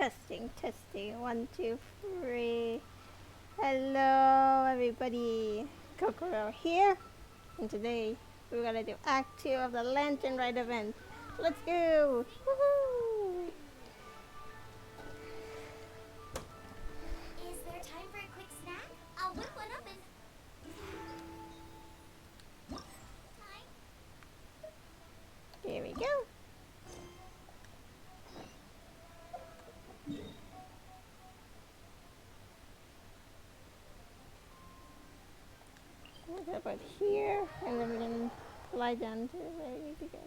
Testing, testing. 1, 2, 3. Hello, everybody. Kokoro here, and today we're gonna do Act 2 of the Lantern Rite event. Let's go! Woohoo! Is there time for a quick snack? I'll whip one up and... Time? Here we go. We'll go about here, and then we're gonna lie down to where we need to go.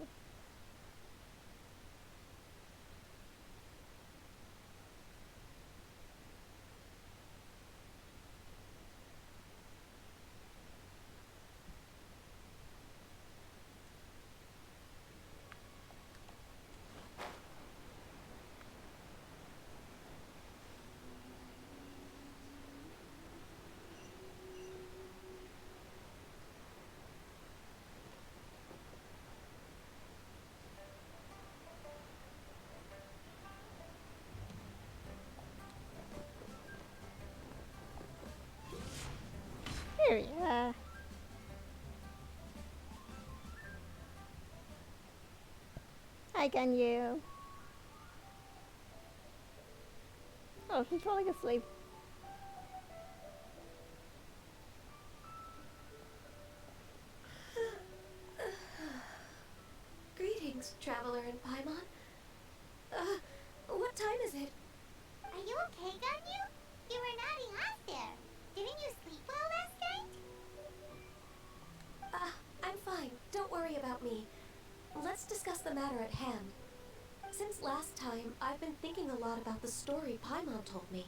Here we are. Hi, Ganyu. Oh, she's falling asleep. Greetings, traveler in Paimon. What time is it? Are you okay, Ganyu? You were nodding off there. Didn't you sleep well last night? I'm fine. Don't worry about me. Let's discuss the matter at hand. Since last time, I've been thinking a lot about the story Paimon told me.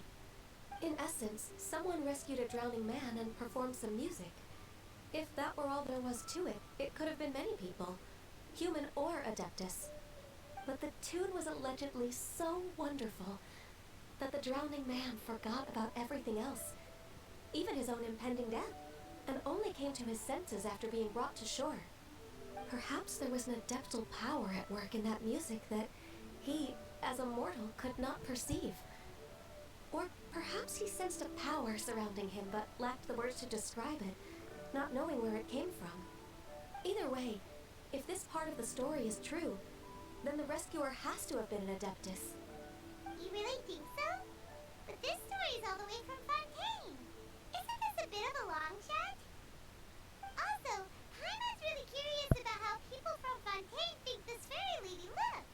In essence, someone rescued a drowning man and performed some music. If that were all there was to it, it could have been many people, human or Adeptus. But the tune was allegedly so wonderful that the drowning man forgot about everything else, even his own impending death, and only came to his senses after being brought to shore. Perhaps there was an adeptal power at work in that music that he, as a mortal, could not perceive. Or perhaps he sensed a power surrounding him but lacked the words to describe it, not knowing where it came from. Either way, if this part of the story is true, then the rescuer has to have been an Adeptus. You really think so? But this story's all the way from Fontaine. Isn't this a bit of a long shot? Also, Paimon's really curious about how people from Fontaine think this fairy lady looked.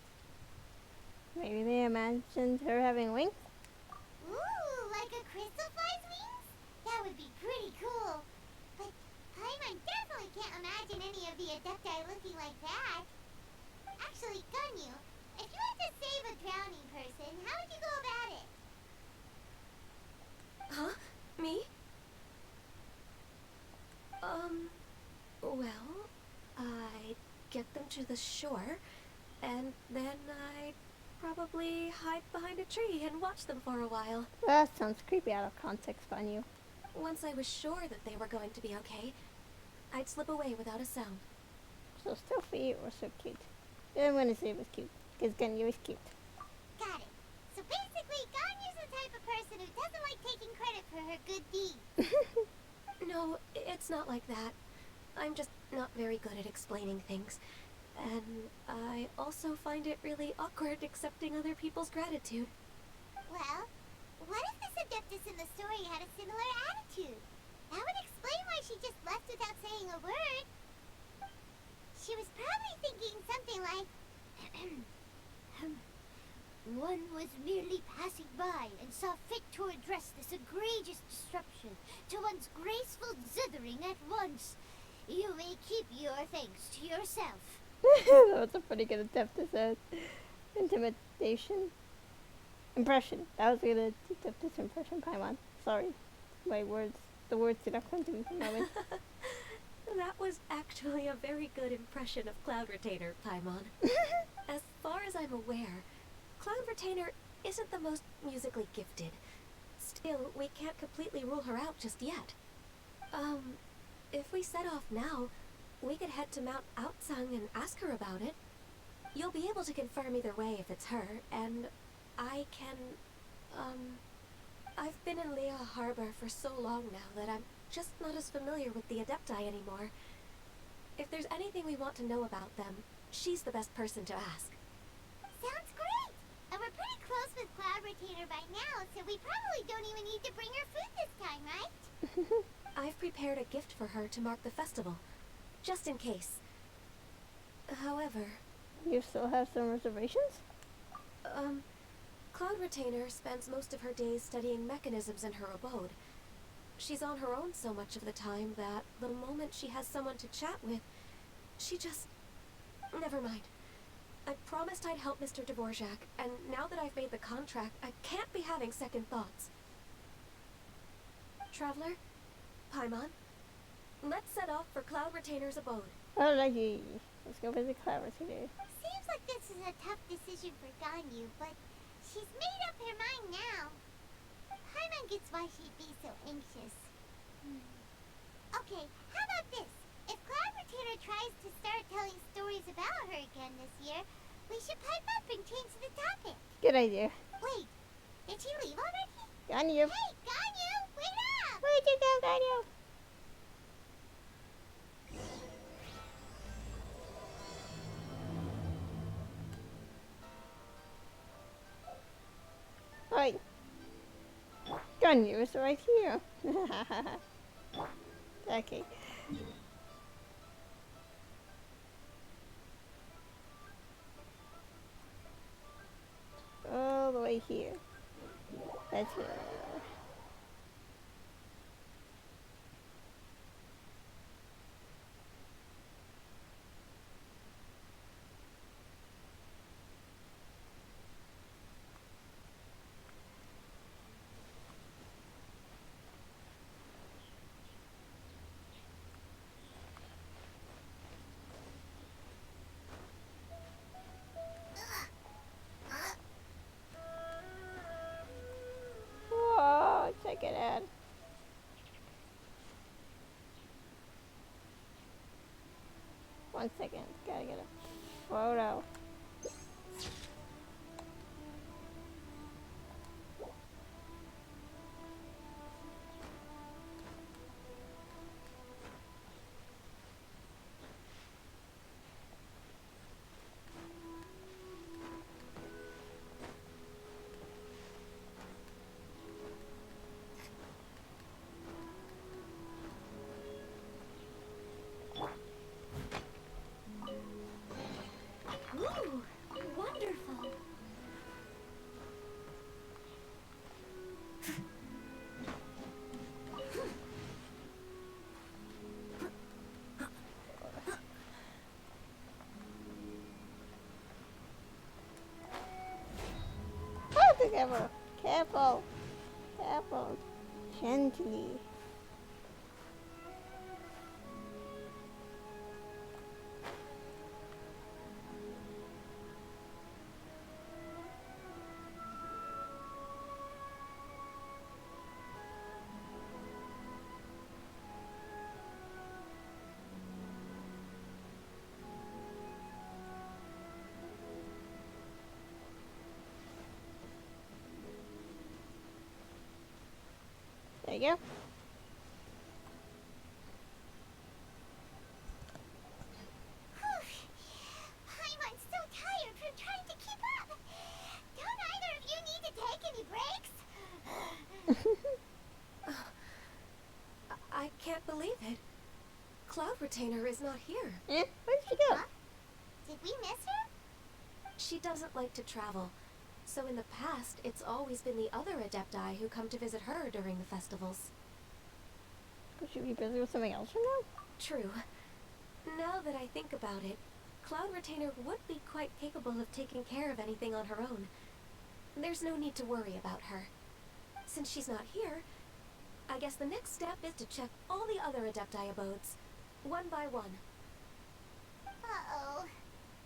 Maybe they imagined her having wings? Ooh, like a crystal fly's wings? That would be pretty cool. But Paimon definitely can't imagine any of the Adepti looking like that. Actually, Ganyu, if you had to save a drowning person, how would you go about it? Huh? Me? Well, I'd get them to the shore, and then I'd probably hide behind a tree and watch them for a while. That sounds creepy out of context, Ganyu. Once I was sure that they were going to be okay, I'd slip away without a sound. So stealthy or so cute? I'm gonna say it was cute, because Ganyu is cute. Got it. So basically, Ganyu's the type of person who doesn't like taking credit for her good deeds. No, it's not like that. I'm just not very good at explaining things. And I also find it really awkward accepting other people's gratitude. Well, what if this Adeptus in the story had a similar attitude? That would explain why she just left without saying a word. She was probably thinking something like, one was merely passing by and saw fit to address this egregious disruption to one's graceful zithering at once. You may keep your thanks to yourself. That was a pretty good attempt to say intimidation. Impression. That was a good Adeptus impression, Paimon. Sorry. The words did not come to me for a moment. That was actually a very good impression of Cloud Retainer, Paimon. As far as I'm aware, Cloud Retainer isn't the most musically gifted. Still, we can't completely rule her out just yet. If we set off now, we could head to Mount Outsung and ask her about it. You'll be able to confirm either way if it's her, and I can, I've been in Lea Harbor for so long now that I'm just not as familiar with the Adepti anymore. If there's anything we want to know about them, she's the best person to ask. Sounds great! And we're pretty close with Cloud Retainer right now, so we probably don't even need to bring her food this time, right? I've prepared a gift for her to mark the festival, just in case. However... You still have some reservations? Cloud Retainer spends most of her days studying mechanisms in her abode. She's on her own so much of the time that the moment she has someone to chat with, she just... Never mind. I promised I'd help Mr. Dvorak, and now that I've made the contract, I can't be having second thoughts. Traveler, Paimon, let's set off for Cloud Retainer's abode. Alrighty. Let's go visit Cloud Retainer. Seems like this is a tough decision for Ganyu, but she's made up her mind now. Paimon gets why she'd be so anxious. Okay, how about this? If Cloud Retainer tries to start telling stories about her again this year, we should pipe up and change the topic. Good idea. Wait, did she leave already? Ganyu. Hey, Ganyu, wait up! Where'd you go, Ganyu? Alright. Ganyu is right here. Okay. All the way here. That's it. Whoa, check it out. One second, gotta get a photo. Ooh, wonderful. Oh, be careful. Careful. Careful. Gently. There you go. Paimon's so tired from trying to keep up. Don't either of you need to take any breaks? I can't believe it. Cloud Retainer is not here. Eh? Where'd she go? Huh? Did we miss her? She doesn't like to travel, so in the past, it's always been the other Adepti who come to visit her during the festivals. Could she be busy with something else right now? True. Now that I think about it, Cloud Retainer would be quite capable of taking care of anything on her own. There's no need to worry about her. Since she's not here, I guess the next step is to check all the other Adepti abodes, one by one. Uh-oh.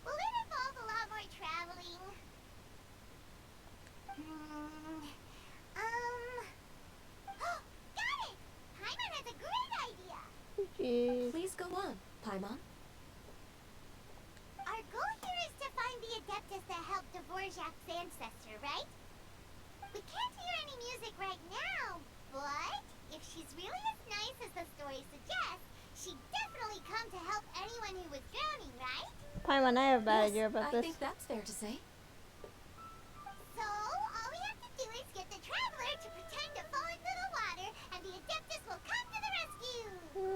Will it involve a lot more traveling? Got it! Paimon has a great idea! Jeez. Please go on, Paimon. Our goal here is to find the Adeptus that helped Dvorak's ancestor, right? music right now, but if she's really as nice as the story suggests, she'd definitely come to help anyone who was drowning, right? Paimon, I have a bad Yes, idea about I this. think that's fair to say. So, all we have to do is get the traveler to pretend to fall into the water, and the Adeptus will come to the rescue!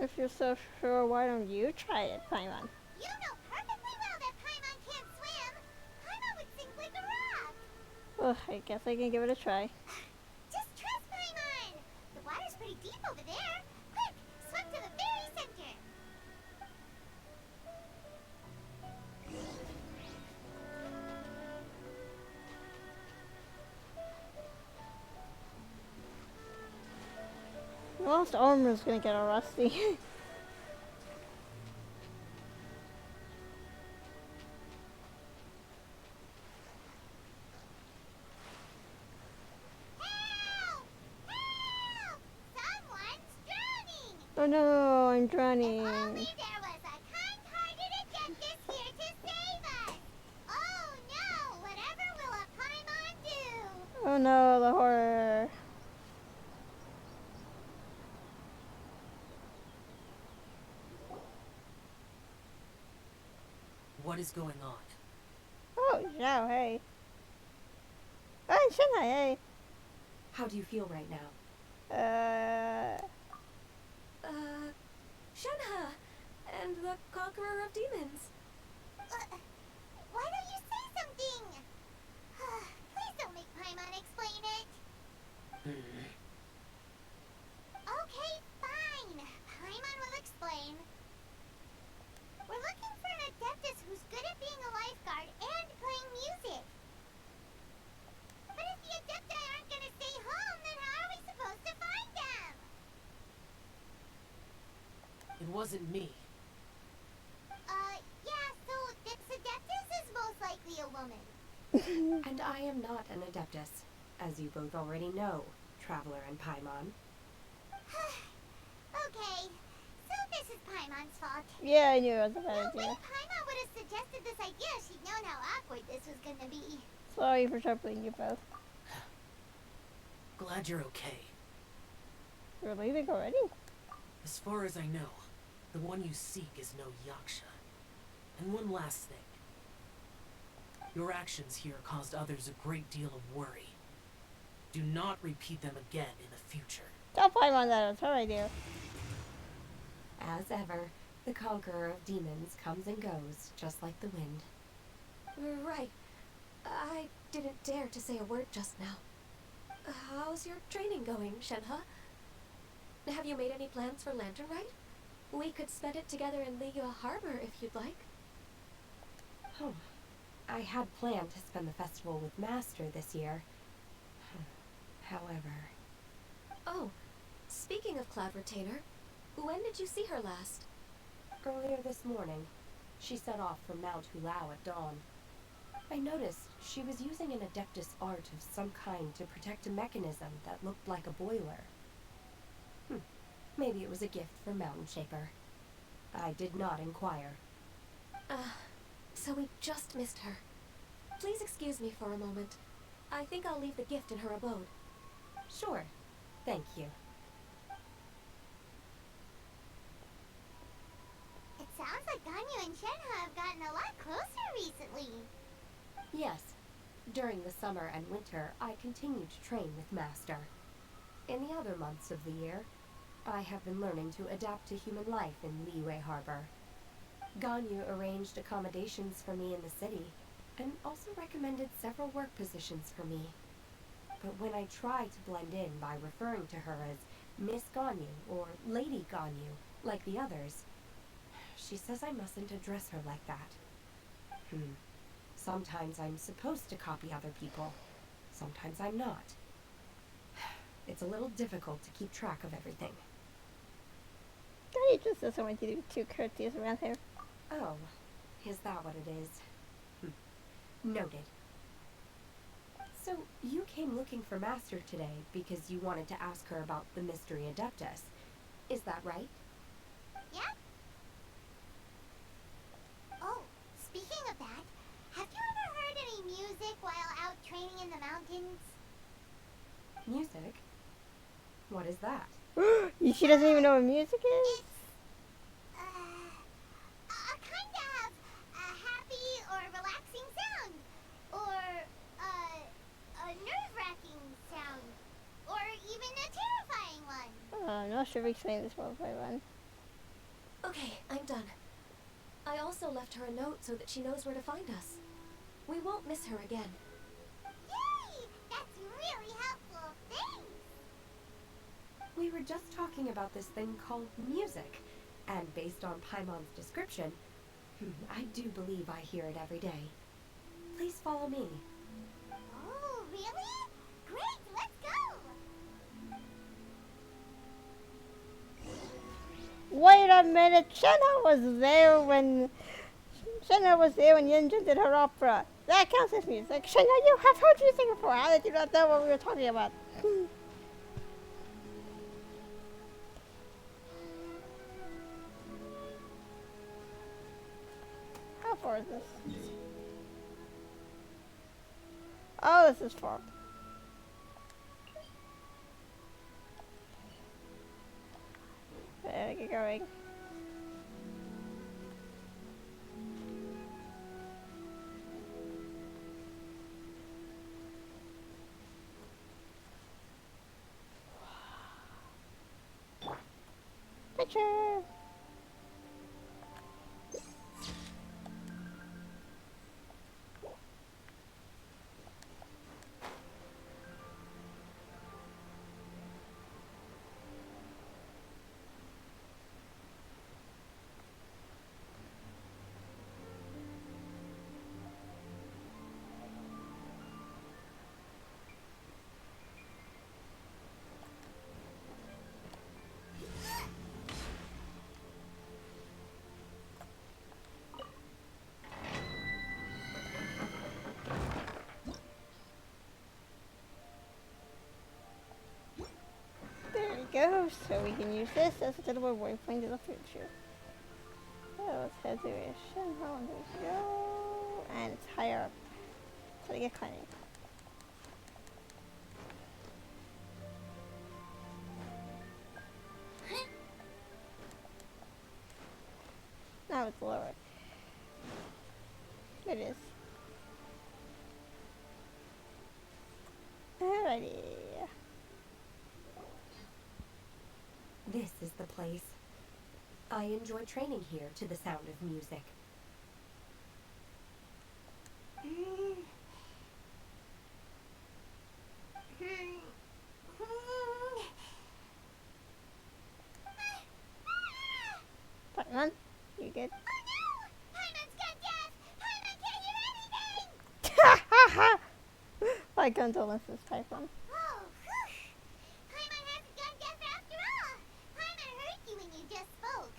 If you're so sure, why don't you try it, Paimon? You know perfectly well that Paimon can't swim! Paimon would sink like a rock! Ugh, I guess I can give it a try. Just trust Paimon! The water's pretty deep over there! Quick, swim to the very center! Lost armor's gonna get all rusty. Help! Help! Someone's drowning! Oh no, I'm If drowning. only there was a kind-hearted Adeptus here to save us! Oh no! Whatever will a Paimon do? Oh no, the horror. What is going on? Oh, Zhao, hey. Oh, Shanghai, hey. How do you feel right now? Shenhe! And the Conqueror of Demons. Why don't you say something? Please don't make Paimon explain it. Okay, fine. Paimon will explain. We're looking for an Adeptus who's good at being a lifeguard and playing music. But if the Adepti aren't gonna stay home, then how are we supposed to find them? It wasn't me. Yeah, so this Adeptus is most likely a woman. And I am not an Adeptus, as you both already know, Traveler and Paimon. Okay, so this is Paimon's fault. Yeah, I knew it was a No bad way idea. Paimon would have suggested this idea if she'd known how awkward this was gonna be. Sorry for troubling you both. Glad you're okay. You're leaving already? As far as I know, the one you seek is no Yaksha. And one last thing. Your actions here caused others a great deal of worry. Do not repeat them again in the future. Tell Paimon that it was her idea. As ever, the Conqueror of Demons comes and goes, just like the wind. Right. I didn't dare to say a word just now. How's your training going, Shenhe? Have you made any plans for Lantern Rite? We could spend it together in Liyue Harbor if you'd like. Oh, I had planned to spend the festival with Master this year. However... Oh, speaking of Cloud Retainer, when did you see her last? Earlier this morning. She set off from Mount Hulao at dawn. I noticed she was using an Adeptus art of some kind to protect a mechanism that looked like a boiler. Maybe it was a gift from Mountain Shaper. I did not inquire. So we just missed her. Please excuse me for a moment. I think I'll leave the gift in her abode. Sure. Thank you. It sounds like Ganyu and Shenhe have gotten a lot closer recently. Yes. During the summer and winter, I continue to train with Master. In the other months of the year, I have been learning to adapt to human life in Liyue Harbor. Ganyu arranged accommodations for me in the city, and also recommended several work positions for me. But when I try to blend in by referring to her as Miss Ganyu or Lady Ganyu, like the others, she says I mustn't address her like that. Sometimes I'm supposed to copy other people. Sometimes I'm not. It's a little difficult to keep track of everything. Daddy just doesn't want you to be too courteous around here. Oh, is that what it is? Noted. So, you came looking for Master today because you wanted to ask her about the Mystery Adeptus. Is that right? Yep. Oh, speaking of that, have you ever heard any music while out training in the mountains? Music? What is that? She doesn't even know what music is? It's a kind of a happy or relaxing sound, or a nerve-wracking sound, or even a terrifying one. I'm not sure if we explained this one by one. Okay, I'm done. I also left her a note so that she knows where to find us. We won't miss her again. Yay! That's really helpful. Thanks. We were just talking about this thing called music, and based on Paimon's description, I do believe I hear it every day. Please follow me. Oh, really? Great, let's go! Wait a minute, Shenna was there when Yunjin did her opera. That counts as music. Shenna, you have heard music before. How did you not know what we were talking about? How far is this? Oh, this is far. There, get going. Picture. There we go. So we can use this as a little waypoint to the future. So let's head to Shen. How long do we go? And it's higher up. So we get climbing. Now it's lower. It is. Alrighty. This is the place. I enjoy training here to the sound of music. Paimon, you good? Oh no! Paimon's got death! Paimon can't hear anything! My condolences, Paimon. Oh, whew! Paimon hasn't gone deaf after all! Paimon heard you when you just spoke.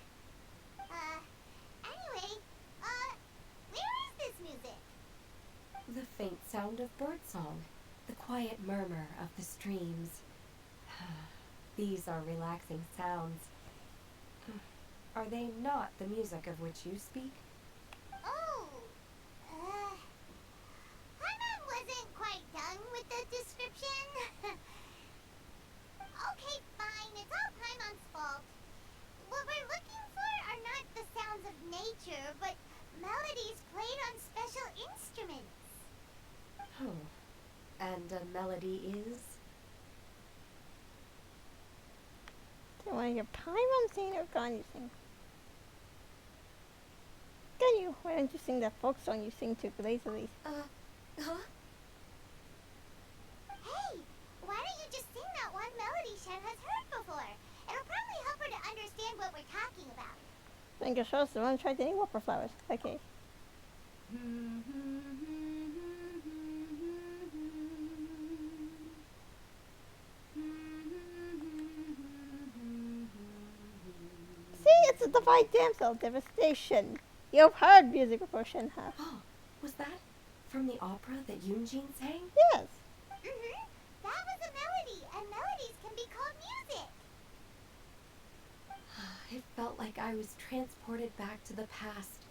Anyway, where is this music? The faint sound of birdsong, the quiet murmur of the streams. These are relaxing sounds. Are they not the music of which you speak? Oh, Paimon wasn't quite done with the description. Okay, fine, it's all Paimon's fault. What we're looking for are not the sounds of nature, but melodies played on special instruments. Oh, and a melody is? Do you want to hear Paimon sing or Ganyu sing? Ganyu, why don't you sing that folk song you sing too lazily? Huh? Hey, why don't you just sing that one melody Shen has heard before? It'll probably help her to understand what we're talking about. Finger shows the one tried to eat whopper flowers. Okay. See, it's a divine damsel devastation. You've heard music before, Shenha. Oh, was that from the opera that Yunjin sang? Yes. That was a melody, and melodies can be called music. It felt like I was transported back to the past.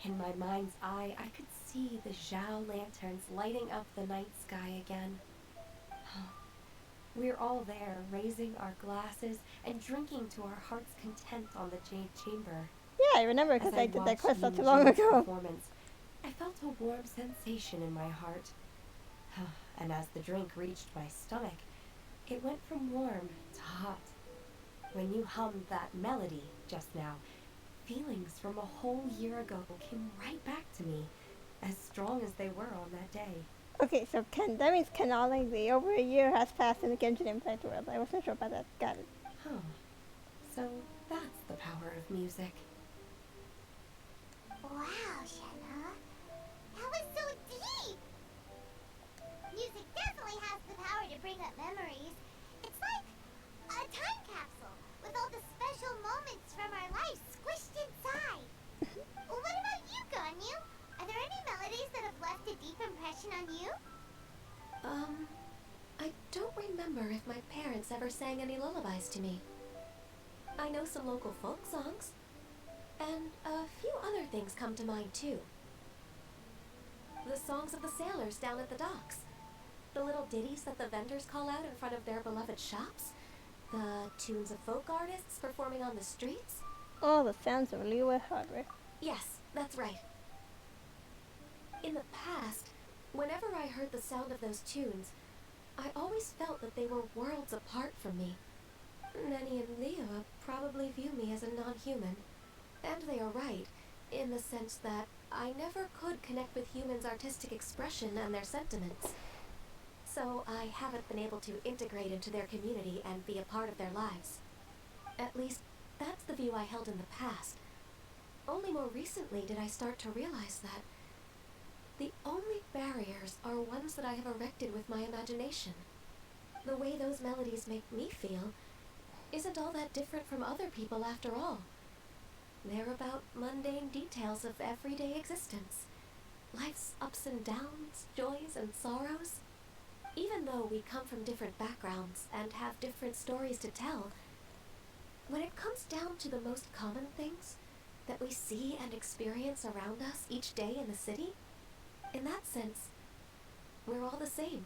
In my mind's eye, I could see the Zhao lanterns lighting up the night sky again. We're all there, raising our glasses and drinking to our heart's content on the Jade Chamber. Yeah, I remember As because I I did that watched quest not too Yin long Jin's ago. performance, I felt a warm sensation in my heart. And as the drink reached my stomach, it went from warm to hot. When you hummed that melody just now, feelings from a whole year ago came right back to me, as strong as they were on that day. Okay, so that means canonically over a year has passed in the Genshin Impact world. I wasn't sure about that. Got it. Huh. So that's the power of music. Wow, Shenna. That was so deep! Music definitely has the power to bring up memories. It's like a time capsule with all the special moments from our lives squished inside. What about you, Ganyu? Are there any melodies that have left a deep impression on you? I don't remember if my parents ever sang any lullabies to me. I know some local folk songs, and a few other things come to mind too. The songs of the sailors down at the docks. The little ditties that the vendors call out in front of their beloved shops. The tunes of folk artists performing on the streets. Oh, the sounds of Liyue hardware. Yes, that's right. In the past, whenever I heard the sound of those tunes, I always felt that they were worlds apart from me. Nenny and Liyue probably view me as a non-human. And they are right, in the sense that I never could connect with humans' artistic expression and their sentiments. So I haven't been able to integrate into their community and be a part of their lives. At least, that's the view I held in the past. Only more recently did I start to realize that the only barriers are ones that I have erected with my imagination. The way those melodies make me feel isn't all that different from other people after all. They're about mundane details of everyday existence. Life's ups and downs, joys and sorrows. Even though we come from different backgrounds and have different stories to tell, when it comes down to the most common things that we see and experience around us each day in the city, in that sense, we're all the same.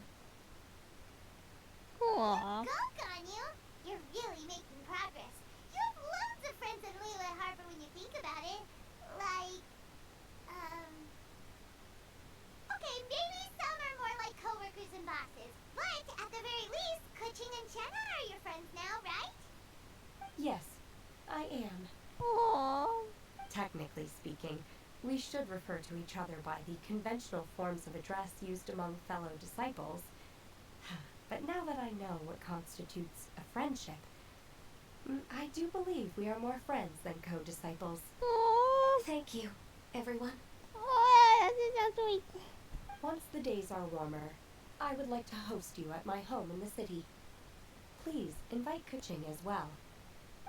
Aww. Go, Ganyu! You're really making progress. You have loads of friends in Liyue Harbor when you think about it. Like, okay, maybe some are more like coworkers and bosses. But at the very least, Kuching and Shenna are your friends now, right? Yes, I am. Aww. Technically speaking, we should refer to each other by the conventional forms of address used among fellow disciples. But now that I know what constitutes a friendship, I do believe we are more friends than co-disciples. Aww. Thank you, everyone. Oh, that's so sweet. Once the days are warmer, I would like to host you at my home in the city. Please invite Kuching as well.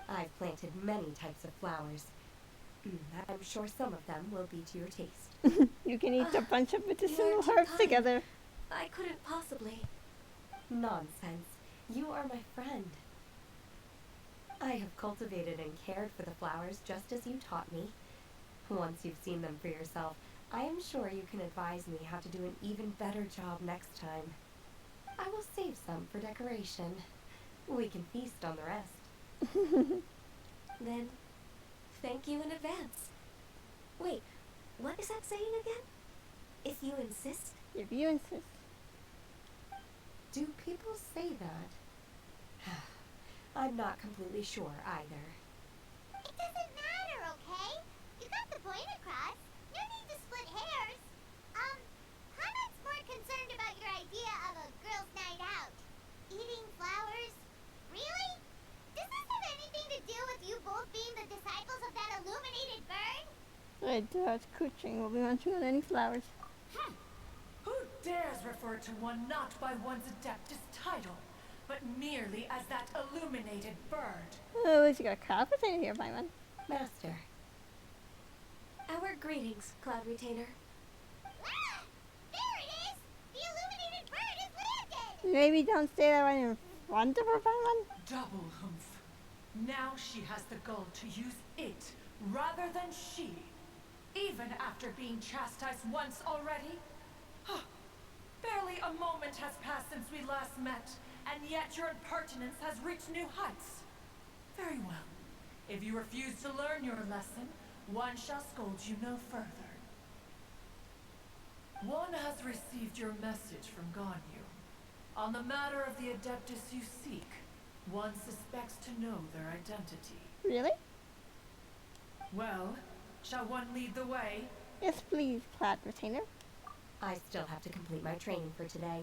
I've planted many types of flowers. I'm sure some of them will be to your taste. You can eat a bunch of medicinal You're too herbs kind. together. I couldn't possibly. Nonsense. You are my friend. I have cultivated and cared for the flowers just as you taught me. Once you've seen them for yourself, I am sure you can advise me how to do an even better job next time. I will save some for decoration. We can feast on the rest. Then, thank you in advance. Wait, what is that saying again? If you insist? If you insist. Do people say that? I'm not completely sure either. It doesn't matter, okay? You got the point across. No need to split hairs. Hana's more concerned about your idea of a girls' night out. Eating flowers? Really? Does this have anything to do with you both being the disciples of that illuminated bird? I doubt Kuching will be munching on any flowers. Who dares refer to one not by one's adeptus title, but merely as that illuminated bird? Oh, you got a conversation here, Paimon. Master, Our greetings, Cloud Retainer. Ah! There it is! The illuminated bird is landed! Maybe don't say that right in front of her, Paimon. Double humph. Now she has the gall to use it rather than she. Even after being chastised once already? Barely a moment has passed since we last met, and yet your impertinence has reached new heights. Very well. If you refuse to learn your lesson, one shall scold you no further. One has received your message from Ganyu. On the matter of the Adeptus you seek, one suspects to know their identity. Really? Well, shall one lead the way? Yes, please, Cloud Retainer. I still have to complete my training for today,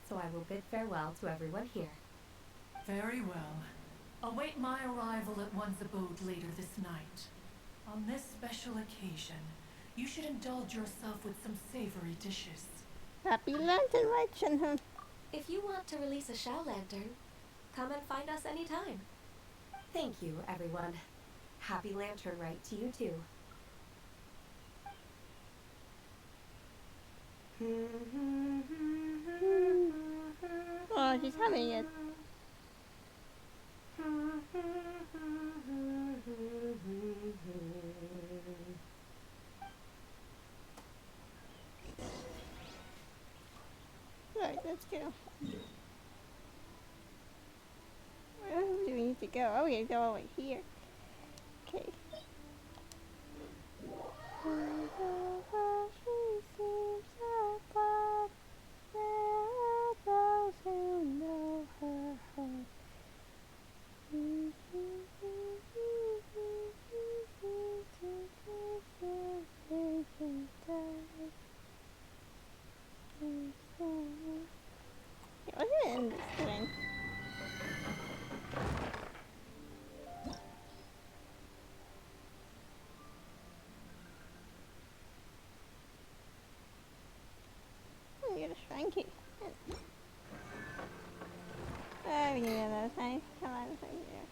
so I will bid farewell to everyone here. Very well. Await my arrival at one's abode later this night. On this special occasion, you should indulge yourself with some savory dishes. Happy Lantern Rite, Shenhe. If you want to release a Shao Lantern, come and find us anytime. Thank you, everyone. Happy Lantern Rite to you too. Oh, she's having it. Right, let's go. Where do we need to go? Oh, we need to go over here. Okay. What's it in this thing? Oh, you got a shrine key. Oh, we need another thing. Come on, it's right here.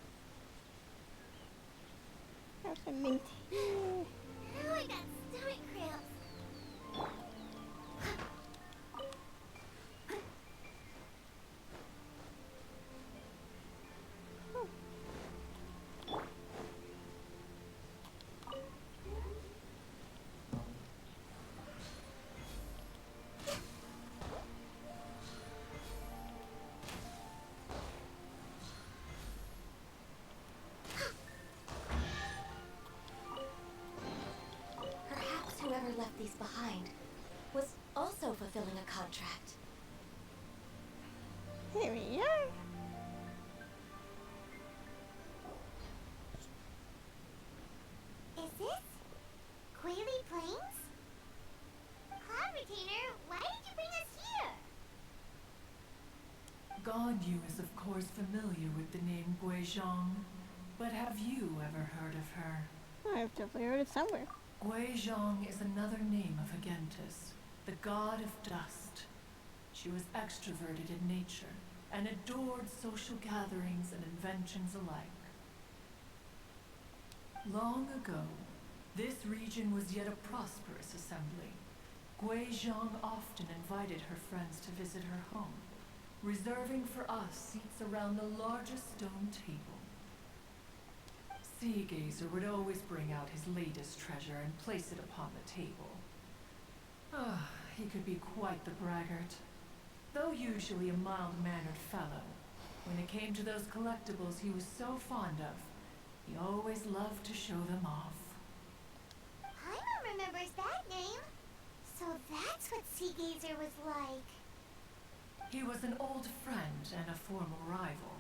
Have some mint. Oh, I got stomach cramps. Perhaps whoever left these behind was also fulfilling a contract. Here we are. Is this Quaily Plains? Cloud Retainer, why did you bring us here? Ganyu is of course familiar with the name Guizhong, but have you ever heard of her? I've definitely heard it somewhere. Guizhong is another name of Agentis, the god of dust. She was extroverted in nature and adored social gatherings and inventions alike. Long ago, this region was yet a prosperous assembly. Guizhong often invited her friends to visit her home, reserving for us seats around the largest stone table. Sea Gazer would always bring out his latest treasure and place it upon the table. Ah, he could be quite the braggart. Though usually a mild-mannered fellow, when it came to those collectibles he was so fond of, he always loved to show them off. Paimon remembers that name. So that's what Sea Gazer was like. He was an old friend and a former rival.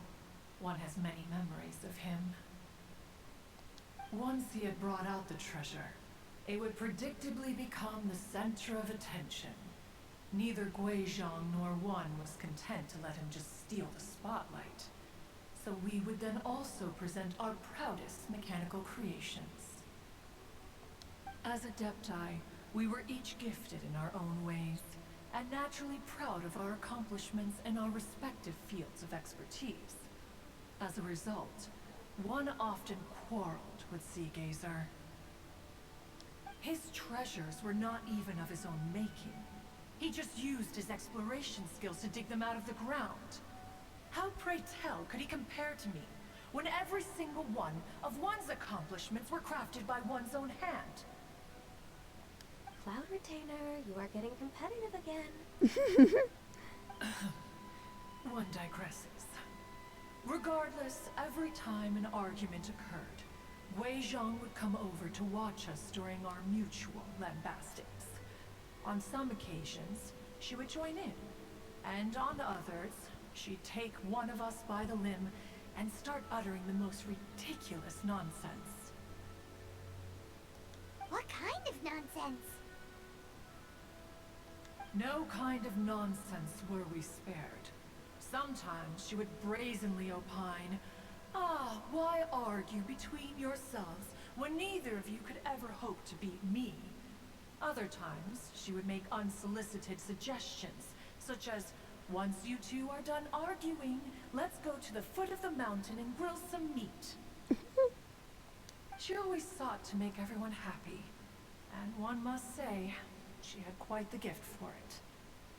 One has many memories of him. Once he had brought out the treasure, it would predictably become the center of attention. Neither Guizhong nor one was content to let him just steal the spotlight. So we would then also present our proudest mechanical creations. As Adepti, we were each gifted in our own ways, and naturally proud of our accomplishments in our respective fields of expertise. As a result, one often quarreled with Sea Gazer. His treasures were not even of his own making. He just used his exploration skills to dig them out of the ground. How, pray tell, could he compare to me, when every single one of one's accomplishments were crafted by one's own hand? Cloud Retainer, you are getting competitive again. one digresses. Regardless, every time an argument occurred, Wei Zhang would come over to watch us during our mutual lambastics. On some occasions, she would join in, and on others, she'd take one of us by the limb and start uttering the most ridiculous nonsense. What kind of nonsense? No kind of nonsense were we spared. Sometimes she would brazenly opine, "Ah, why argue between yourselves when neither of you could ever hope to beat me?" Other times, she would make unsolicited suggestions, such as, "Once you two are done arguing, let's go to the foot of the mountain and grill some meat." She always sought to make everyone happy, and one must say, she had quite the gift for it.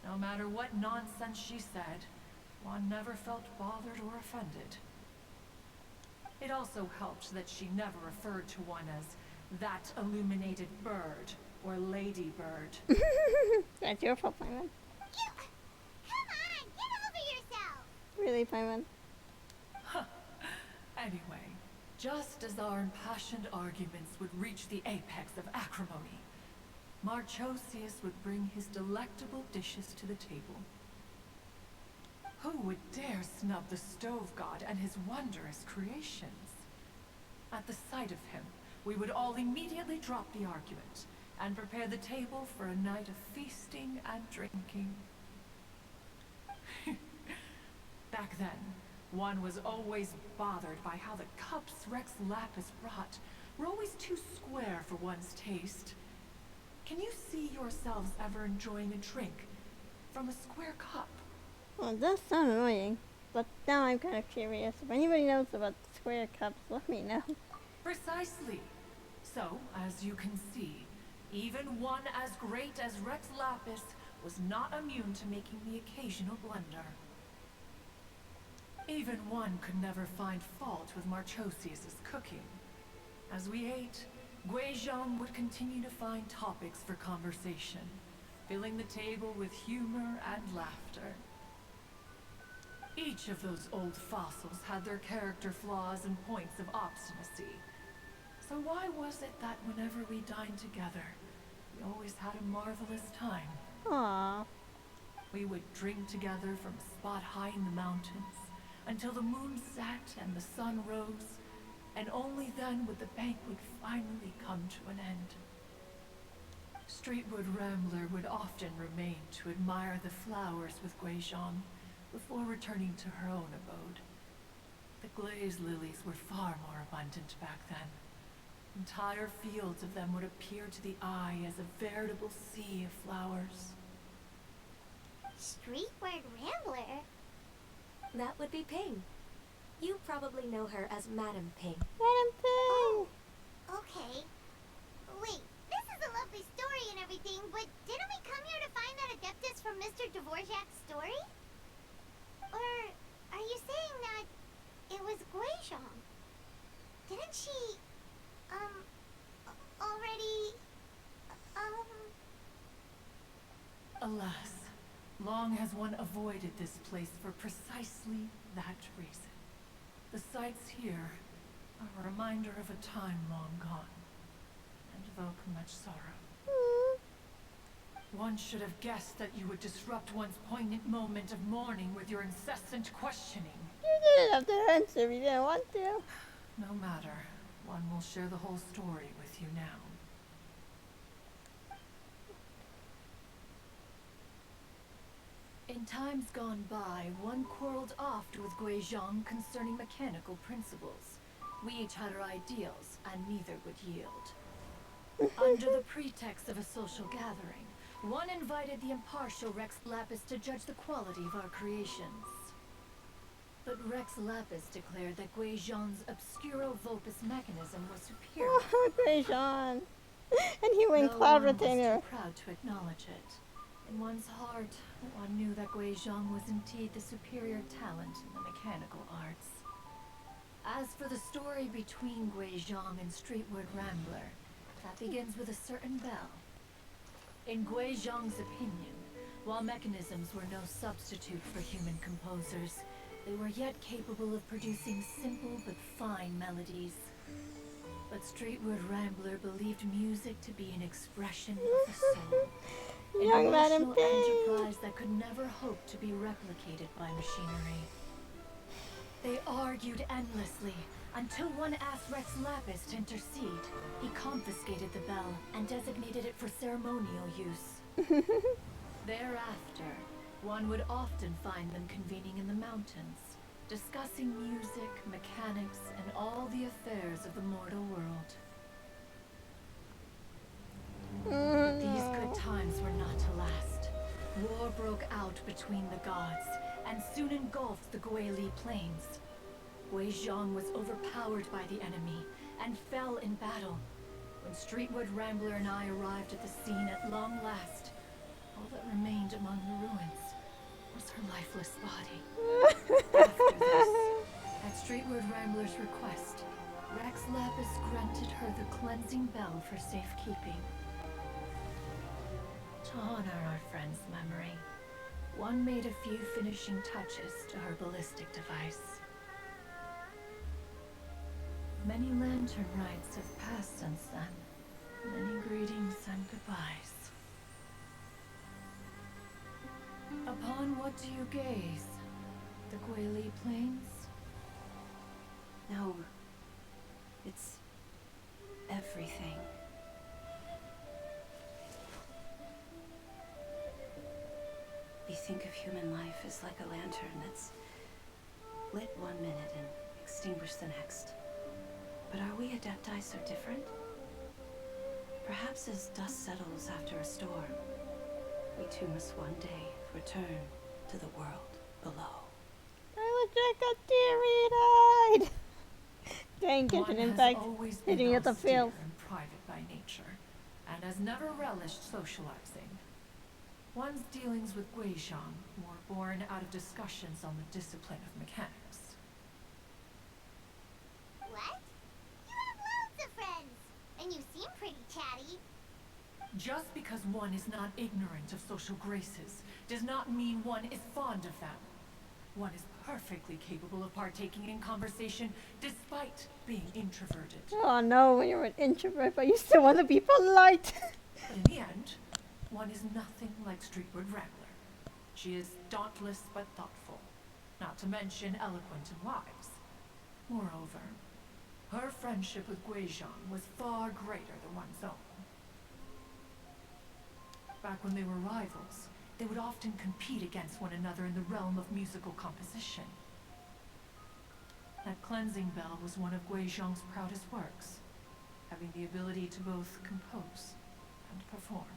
No matter what nonsense she said, one never felt bothered or offended. It also helped that she never referred to one as that illuminated bird or ladybird. That's your fault, Paimon. Come on, get over yourself! Really, Paimon? Anyway, just as our impassioned arguments would reach the apex of acrimony, Marchosius would bring his delectable dishes to the table. Who would dare snub the stove god and his wondrous creations? At the sight of him, we would all immediately drop the argument and prepare the table for a night of feasting and drinking. Back then, one was always bothered by how the cups Rex Lapis brought were always too square for one's taste. Can you see yourselves ever enjoying a drink from a square cup? Well, it does sound annoying, but now I'm kind of curious. If anybody knows about square cups, let me know. Precisely. So, as you can see, even one as great as Rex Lapis was not immune to making the occasional blunder. Even one could never find fault with Marchosius's cooking. As we ate, Gui Zhang would continue to find topics for conversation, filling the table with humor and laughter. Each of those old fossils had their character flaws and points of obstinacy. So why was it that whenever we dined together, we always had a marvelous time? Aww. We would drink together from a spot high in the mountains, until the moon set and the sun rose, and only then would the banquet finally come to an end. Streetwood Rambler would often remain to admire the flowers with Gui Zhang before returning to her own abode. The glazed lilies were far more abundant back then. Entire fields of them would appear to the eye as a veritable sea of flowers. Streetward Rambler? That would be Ping. You probably know her as Madam Ping. Madam Ping! Okay. Wait, this is a lovely story and everything, but didn't we come here to find that Adeptus from Mr. Dvorak's story? Or are you saying that it was Gui Zhang? Didn't she, already, Alas, long has one avoided this place for precisely that reason. The sights here are a reminder of a time long gone, and evoke much sorrow. One should have guessed that you would disrupt one's poignant moment of mourning with your incessant questioning. You didn't have to answer if you didn't want to. No matter, one will share the whole story with you now. In times gone by, one quarreled oft with Gui Zhang concerning mechanical principles. We each had our ideals, and neither would yield. Under the pretext of a social gathering, one invited the impartial Rex Lapis to judge the quality of our creations. But Rex Lapis declared that Gui Zhang's obscuro Vulpus mechanism was superior. Oh, Gui Zhang. And he went Though Cloud one was Retainer. too proud to acknowledge it. In one's heart, one knew that Gui Zhang was indeed the superior talent in the mechanical arts. As for the story between Gui Zhang and Streetward Rambler, that begins with a certain bell. In Gui Zhang's opinion, While mechanisms were no substitute for human composers, they were yet capable of producing simple but fine melodies. But Streetward Rambler believed music to be an expression of the soul. An Young Madam emotional Pink. enterprise that could never hope to be replicated by machinery. They argued endlessly, until one asked Rex Lapis to intercede. He confiscated the bell and designated it for ceremonial use. Thereafter, one would often find them convening in the mountains, discussing music, mechanics, and all the affairs of the mortal world. But these good times were not to last. War broke out between the gods, and soon engulfed the Guili plains. Wei Zhang was overpowered by the enemy, and fell in battle. When Streetwood Rambler and I arrived at the scene at long last, all that remained among the ruins was her lifeless body. After this, at Streetwood Rambler's request, Rex Lapis granted her the cleansing bell for safekeeping. To honor our friend's memory, one made a few finishing touches to her ballistic device. Many Lantern Rites have passed since then. Many greetings and goodbyes. Upon what do you gaze? The Guili Plains? No. It's everything. We think of human life as like a lantern that's lit one minute and extinguished the next. But are we Adepti so different? Perhaps as dust settles after a storm, we too must one day return to the world below. I would drink a teary-eyed. Dang, Genshin One has Impact always been hitting me at the austere field. and private by nature, and has never relished socializing. One's dealings with Guizhang were born out of discussions on the discipline of mechanics. What? You have loads of friends, and you seem pretty chatty. Just because one is not ignorant of social graces does not mean one is fond of them. One is perfectly capable of partaking in conversation despite being introverted. Oh no, when you're an introvert, but you still want to be polite. But in the end, one is nothing like Streetward Rambler. She is dauntless but thoughtful, not to mention eloquent and wise. Moreover, her friendship with Guizhang was far greater than one's own. Back when they were rivals, they would often compete against one another in the realm of musical composition. That cleansing bell was one of Guizhang's proudest works, having the ability to both compose and perform.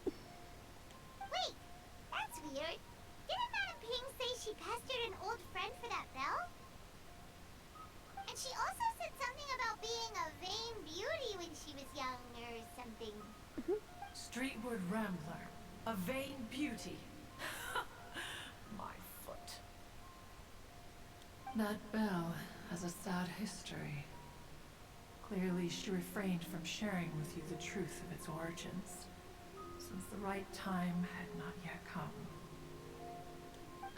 Wait, that's weird. Didn't Madam Ping say she pestered an old friend for that bell? And she also said something about being a vain beauty when she was young or something. Streetward Rambler, a vain beauty. My foot. That bell has a sad history. Clearly, she refrained from sharing with you the truth of its origins, since the right time had not yet come.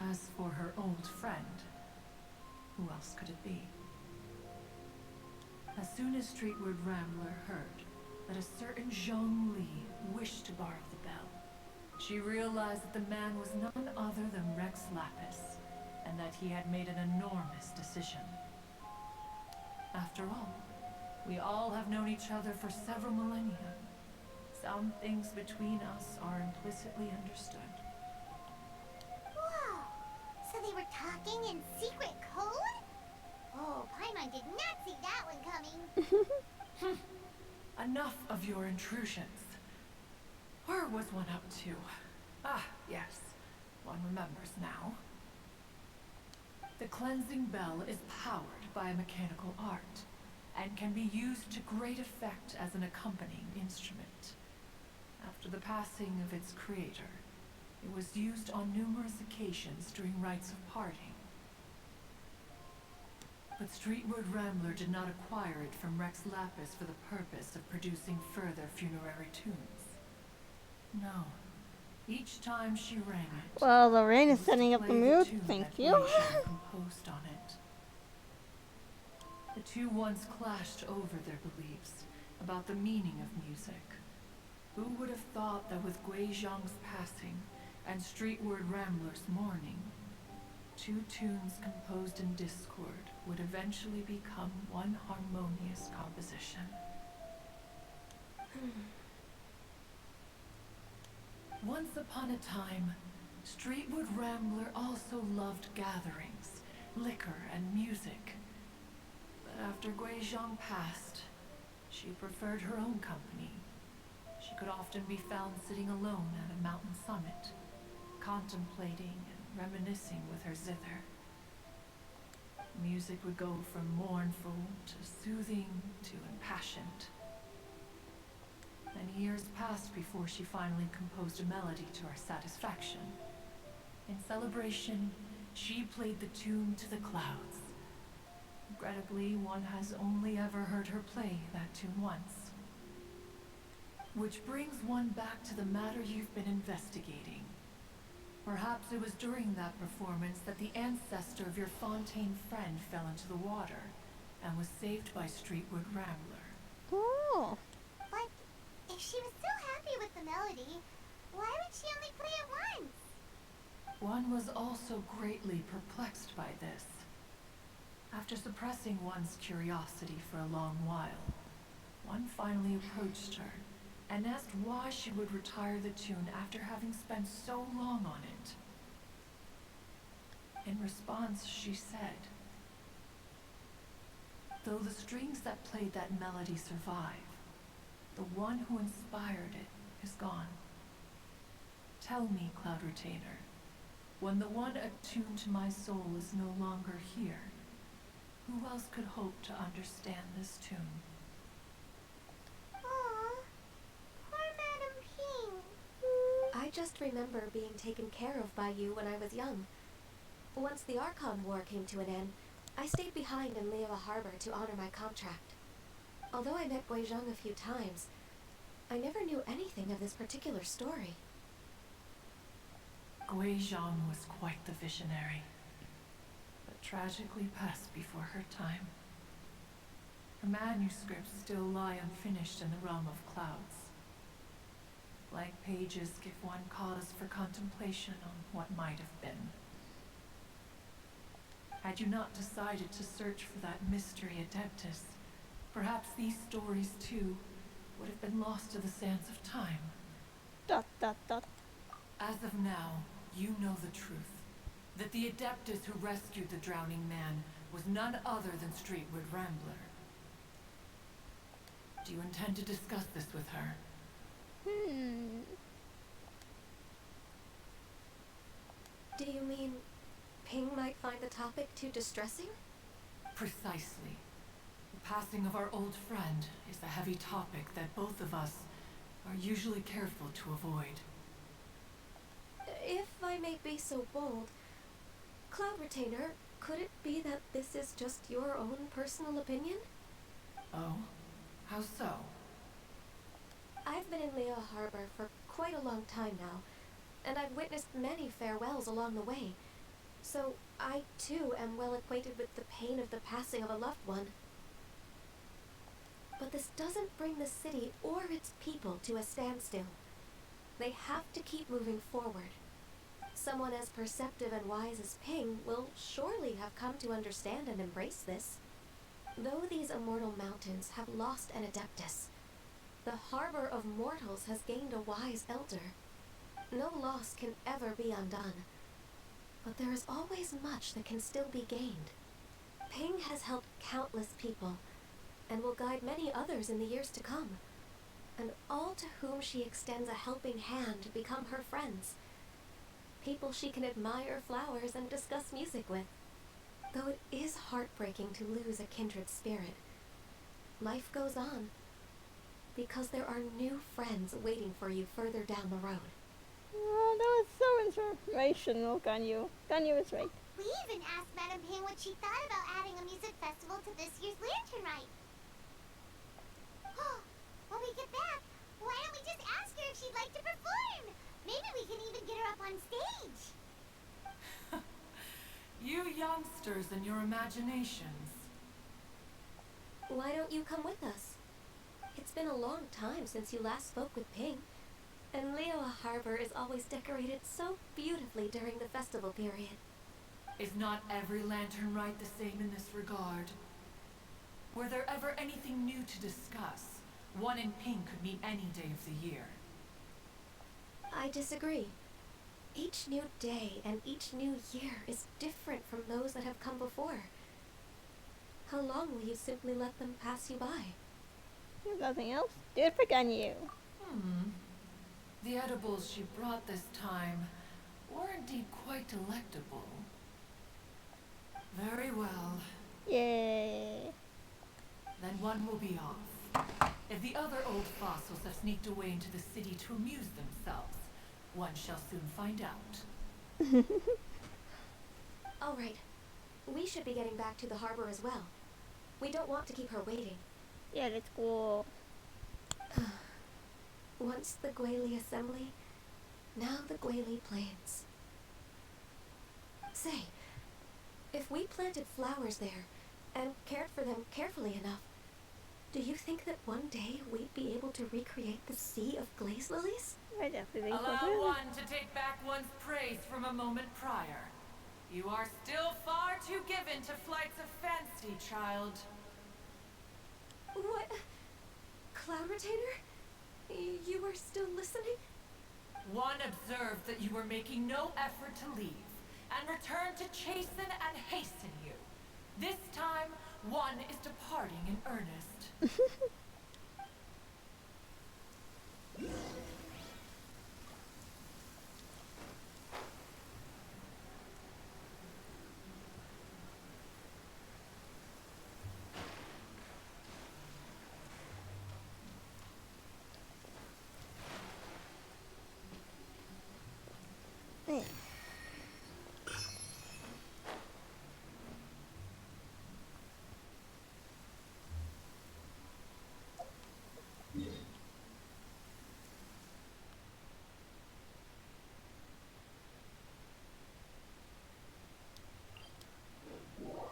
As for her old friend, who else could it be? As soon as Streetward Rambler heard that a certain Zhong Li wished to borrow the bell, she realized that the man was none other than Rex Lapis, and that he had made an enormous decision. After all, we all have known each other for several millennia. Some things between us are implicitly understood. Whoa! So they were talking in secret code? Oh, Paimon did not see that one coming. Enough of your intrusions. Where was one up to? Ah, yes. One remembers now. The cleansing bell is powered by a mechanical art, and can be used to great effect as an accompanying instrument. After the passing of its creator, it was used on numerous occasions during rites of parting. But Streetward Rambler did not acquire it from Rex Lapis for the purpose of producing further funerary tunes. No, Each time she rang it, Well, the rain it is was setting to up the play mood. tune Thank that you. Guizhong composed on it. The two once clashed over their beliefs about the meaning of music. Who would have thought that with Guizhong's passing and Streetward Rambler's mourning, two tunes composed in discord would eventually become one harmonious composition? Once upon a time, Streetwood Rambler also loved gatherings, liquor, and music. But after Guizhong passed, she preferred her own company. She could often be found sitting alone at a mountain summit, contemplating and reminiscing with her zither. Music would go from mournful to soothing to impassioned. And years passed before she finally composed a melody to her satisfaction. In celebration, she played the tune to the clouds. Regrettably, one has only ever heard her play that tune once. Which brings one back to the matter you've been investigating. Perhaps it was during that performance that the ancestor of your Fontaine friend fell into the water and was saved by Streetwood Rambler. Oh. But if she was so happy with the melody, why would she only play it once? One was also greatly perplexed by this. After suppressing one's curiosity for a long while, one finally approached her and asked why she would retire the tune after having spent so long on it. In response, she said, "Though the strings that played that melody survive, the one who inspired it is gone. Tell me, Cloud Retainer, when the one attuned to my soul is no longer here, who else could hope to understand this tune?" Aw, poor Madam Ping. I just remember being taken care of by you when I was young. Once the Archon War came to an end, I stayed behind in Liyue Harbor to honor my contract. Although I met Guizhong a few times, I never knew anything of this particular story. Guizhong was quite the visionary, but tragically passed before her time. Her manuscripts still lie unfinished in the realm of clouds. Blank pages give one cause for contemplation on what might have been. Had you not decided to search for that mystery Adeptus, perhaps these stories too would have been lost to the sands of time. ... As of now, you know the truth. That the Adeptus who rescued the drowning man was none other than Streetwood Rambler. Do you intend to discuss this with her? Do you mean Ping might find the topic too distressing? Precisely. The passing of our old friend is a heavy topic that both of us are usually careful to avoid. If I may be so bold, Cloud Retainer, could it be that this is just your own personal opinion? Oh? How so? I've been in Liyue Harbor for quite a long time now, and I've witnessed many farewells along the way, so I too am well acquainted with the pain of the passing of a loved one. But this doesn't bring the city or its people to a standstill. They have to keep moving forward. Someone as perceptive and wise as Ping will surely have come to understand and embrace this. Though these immortal mountains have lost an Adeptus, the harbor of mortals has gained a wise elder. No loss can ever be undone, but there is always much that can still be gained. Ping has helped countless people, and will guide many others in the years to come, and all to whom she extends a helping hand to become her friends. People she can admire flowers and discuss music with. Though it is heartbreaking to lose a kindred spirit, life goes on, because there are new friends waiting for you further down the road. Oh, that was so informational, Ganyu. Ganyu is right. We even asked Madam Ping what she thought about adding a music festival to this year's Lantern Rite. When we get back, why don't we just ask her if she'd like to perform? Maybe we can even get her up on stage. You youngsters and your imaginations. Why don't you come with us? It's been a long time since you last spoke with Ping, and Liyue Harbor is always decorated so beautifully during the festival period. Is not every Lantern Rite the same in this regard? Were there ever anything new to discuss? One in Ping could meet any day of the year. I disagree. Each new day and each new year is different from those that have come before. How long will you simply let them pass you by? There's nothing else different on you. The edibles she brought this time were indeed quite delectable. Very well. Yay. Then one will be off. If the other old fossils have sneaked away into the city to amuse themselves, one shall soon find out. All right. We should be getting back to the harbor as well. We don't want to keep her waiting. Yeah, that's cool. Once the Guili Assembly, now the Guili Plains. Say, if we planted flowers there and cared for them carefully enough, do you think that one day we'd be able to recreate the sea of glaze lilies? I definitely think so Allow too. one to take back one's praise from a moment prior. You are still far too given to flights of fancy, child. What? Cloud Retainer? You were still listening? One observed that you were making no effort to leave, and returned to chasten and hasten you. This time, one is departing in earnest. Yeah.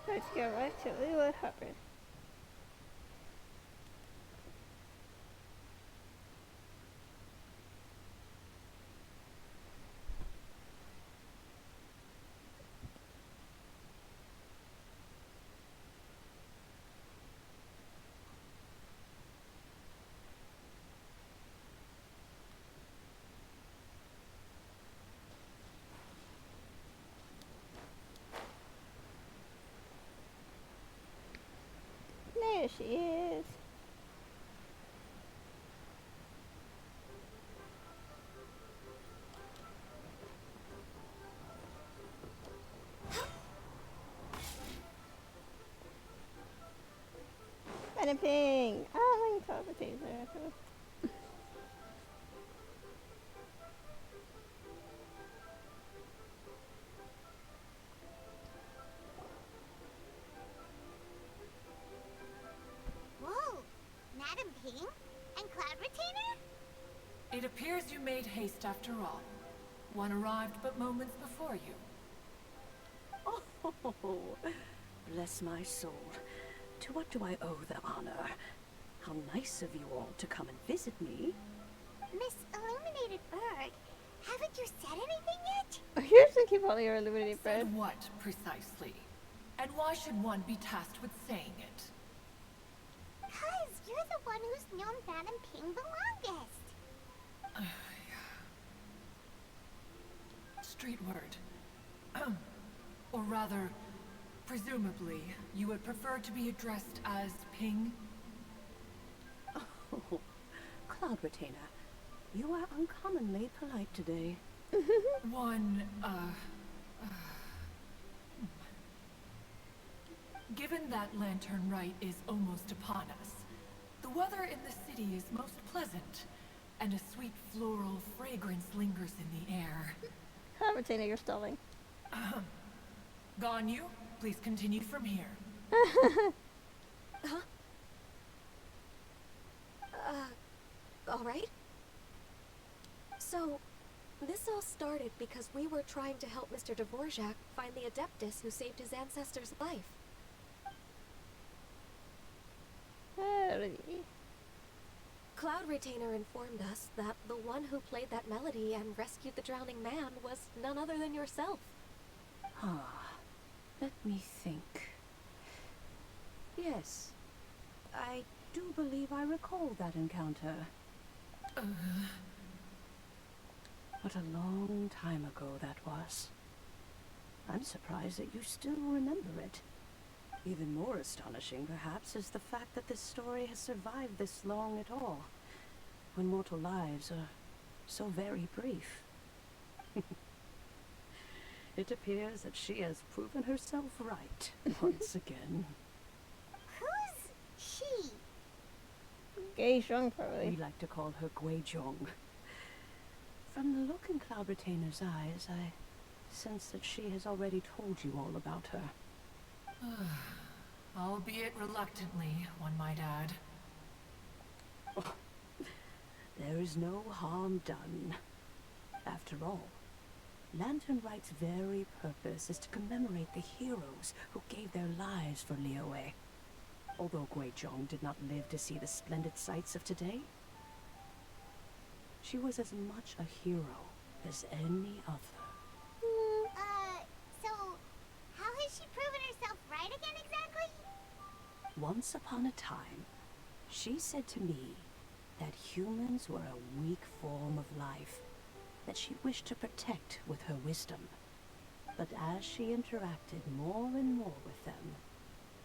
Let's go right to Liyue Harbor. There she is. Bada ping! Oh, my God, the taser. Whoa! Madam Ping? And Cloud Retainer? It appears you made haste after all. One arrived but moments before you. Oh, bless my soul. To what do I owe the honor? How nice of you all to come and visit me. Miss Illuminated Bird, haven't you said anything yet? Here's the keep all your illuminated bread. Said what, precisely? And why should one be tasked with saying it? 'Cause you're the one who's known Madam Ping the longest. Street word. Or rather, presumably, you would prefer to be addressed as Ping? Oh, Cloud Retainer, you are uncommonly polite today. One, given that Lantern Rite is almost upon us, the weather in the city is most pleasant, and a sweet floral fragrance lingers in the air. Commentator, you're stalling. Ganyu, please continue from here. Huh? All right. So, all started because we were trying to help Mr. Dvorak find the Adeptus who saved his ancestor's life. Really? Cloud Retainer informed us that the one who played that melody and rescued the drowning man was none other than yourself. Ah, let me think. Yes, I do believe I recall that encounter. What a long time ago that was. I'm surprised that you still remember it. Even more astonishing, perhaps, is the fact that this story has survived this long at all, when mortal lives are so very brief. It appears that she has proven herself right once again. Who's she? Geisheng, probably. We like to call her Guizhong. From the look in Cloud Retainer's eyes, I sense that she has already told you all about her. Albeit reluctantly, one might add. There is no harm done. After all, Lantern Rite's very purpose is to commemorate the heroes who gave their lives for Liyue. Although Guizhong did not live to see the splendid sights of today, she was as much a hero as any other. So, how has she proven herself right again exactly? Once upon a time, she said to me that humans were a weak form of life that she wished to protect with her wisdom. But as she interacted more and more with them,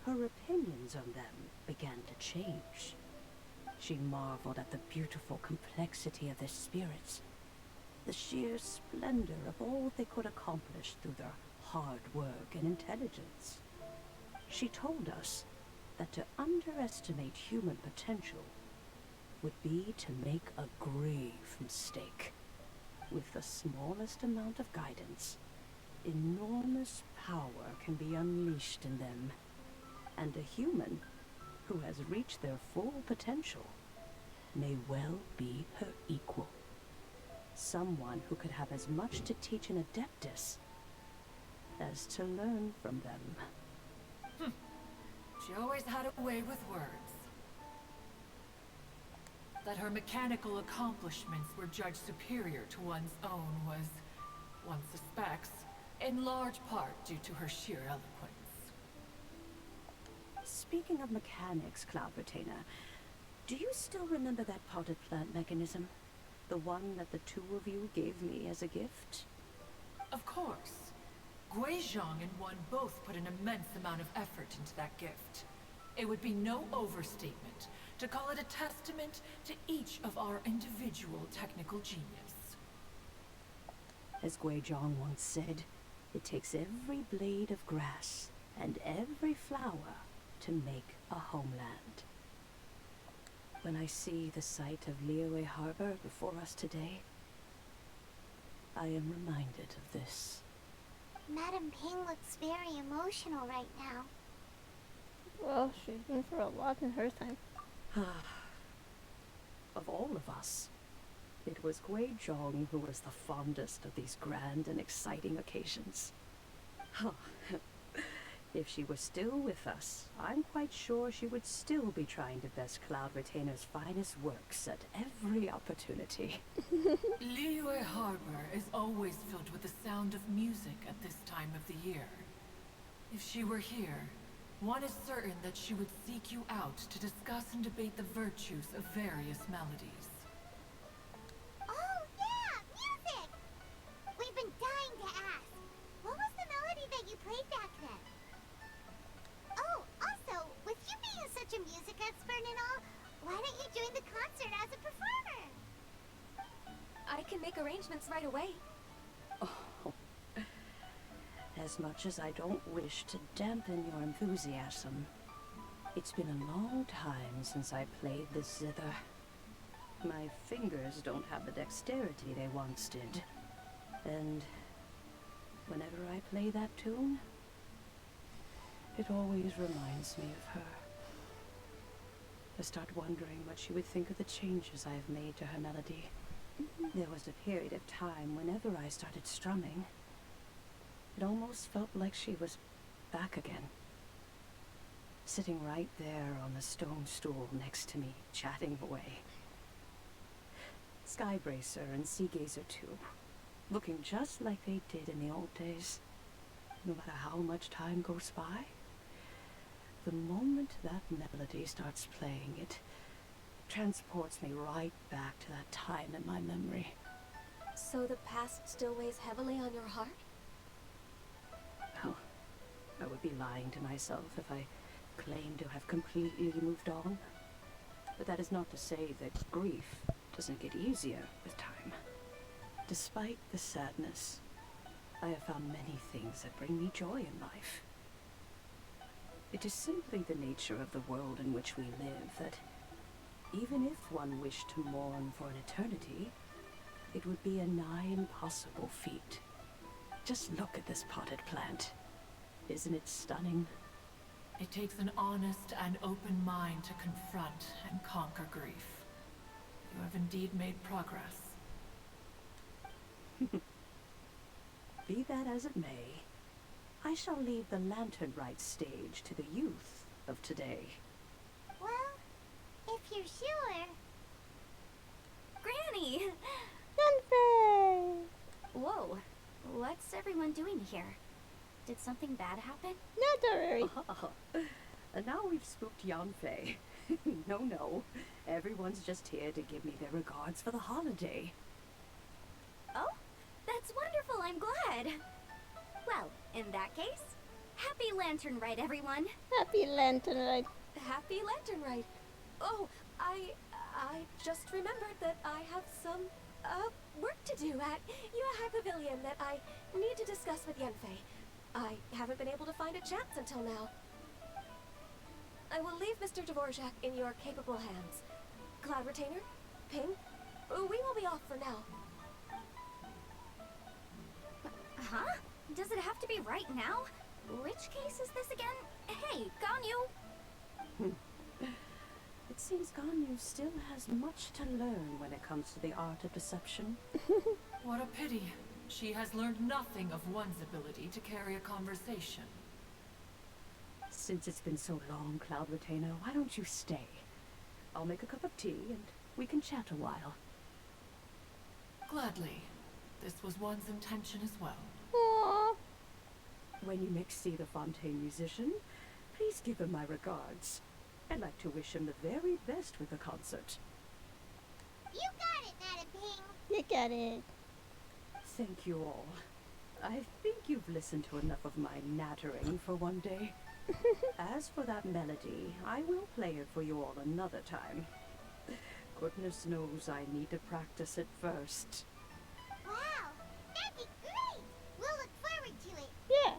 her opinions on them began to change. She marveled at the beautiful complexity of their spirits, the sheer splendor of all they could accomplish through their hard work and intelligence. She told us that to underestimate human potential would be to make a grave mistake. With the smallest amount of guidance, enormous power can be unleashed in them, and a human who has reached their full potential may well be her equal. Someone who could have as much to teach an Adeptus as to learn from them. She always had a way with words. That her mechanical accomplishments were judged superior to one's own was, one suspects, in large part due to her sheer eloquence. Speaking of mechanics, Cloud Retainer, do you still remember that potted plant mechanism? The one that the two of you gave me as a gift? Of course. Guizhong and one both put an immense amount of effort into that gift. It would be no overstatement to call it a testament to each of our individual technical genius. As Guizhong once said, it takes every blade of grass and every flower to make a homeland. When I see the sight of Liyue Harbor before us today, I am reminded of this. Madame Ping looks very emotional right now. Well, she's been through a lot in her time. Of all of us, it was Guizhong who was the fondest of these grand and exciting occasions. If she was still with us, I'm quite sure she would still be trying to best Cloud Retainer's finest works at every opportunity. Liyue Harbor is always filled with the sound of music at this time of the year. If she were here, one is certain that she would seek you out to discuss and debate the virtues of various melodies. Oh, yeah! Music! We've been dying to ask. What was the melody that you played back then? Oh, also, with you being such a music expert and all, why don't you join the concert as a performer? I can make arrangements right away. Oh, as much as I don't wish to dampen your enthusiasm, it's been a long time since I played the zither. My fingers don't have the dexterity they once did. And whenever I play that tune, it always reminds me of her. I start wondering what she would think of the changes I have made to her melody. There was a period of time whenever I started strumming, it almost felt like she was back again. Sitting right there on the stone stool next to me, chatting away. Skybracer and Seagazer too, looking just like they did in the old days. No matter how much time goes by, the moment that melody starts playing, it transports me right back to that time in my memory. So the past still weighs heavily on your heart? Well, I would be lying to myself if I claimed to have completely moved on. But that is not to say that grief doesn't get easier with time. Despite the sadness, I have found many things that bring me joy in life. It is simply the nature of the world in which we live that even if one wished to mourn for an eternity, it would be a nigh impossible feat. Just look at this potted plant. Isn't it stunning? It takes an honest and open mind to confront and conquer grief. You have indeed made progress. Be that as it may, I shall leave the Lantern Rite stage to the youth of today. Well, if you're sure. Granny! Yanfei! Whoa, what's everyone doing here? Did something bad happen? No, don't worry. And now we've spooked Yanfei. No. Everyone's just here to give me their regards for the holiday. Oh, that's wonderful, I'm glad. Well, in that case, happy Lantern Rite, everyone. Happy Lantern Rite. Happy Lantern Rite. Oh, I just remembered that I have some, work to do at Yuehai Pavilion that I need to discuss with Yanfei. I haven't been able to find a chance until now. I will leave Mr. Dvorak in your capable hands. Cloud Retainer, Ping, we will be off for now. Huh? Does it have to be right now? Which case is this again? Hey, Ganyu! It seems Ganyu still has much to learn when it comes to the art of deception. What a pity. She has learned nothing of one's ability to carry a conversation. Since it's been so long, Cloud Retainer, why don't you stay? I'll make a cup of tea and we can chat a while. Gladly. This was one's intention as well. Aww. When you next see the Fontaine musician, please give him my regards. I'd like to wish him the very best with the concert. You got it, Madam Ping. You got it. Thank you all. I think you've listened to enough of my nattering for one day. As for that melody, I will play it for you all another time. Goodness knows I need to practice it first. Wow, that'd be great. We'll look forward to it. Yeah.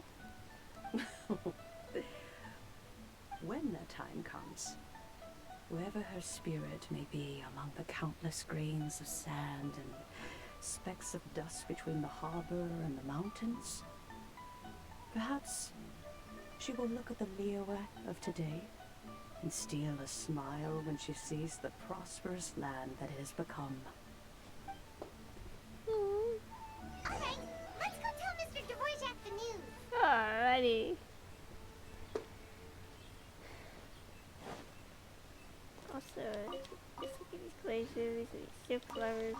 When that time comes, whoever her spirit may be among the countless grains of sand and specks of dust between the harbor and the mountains, perhaps she will look at the Liyue of today and steal a smile when she sees the prosperous land that it has become. Alright, let's go tell Mr. Dvorak the news. Alrighty. Also, let's look at these glaciers, these silk flowers.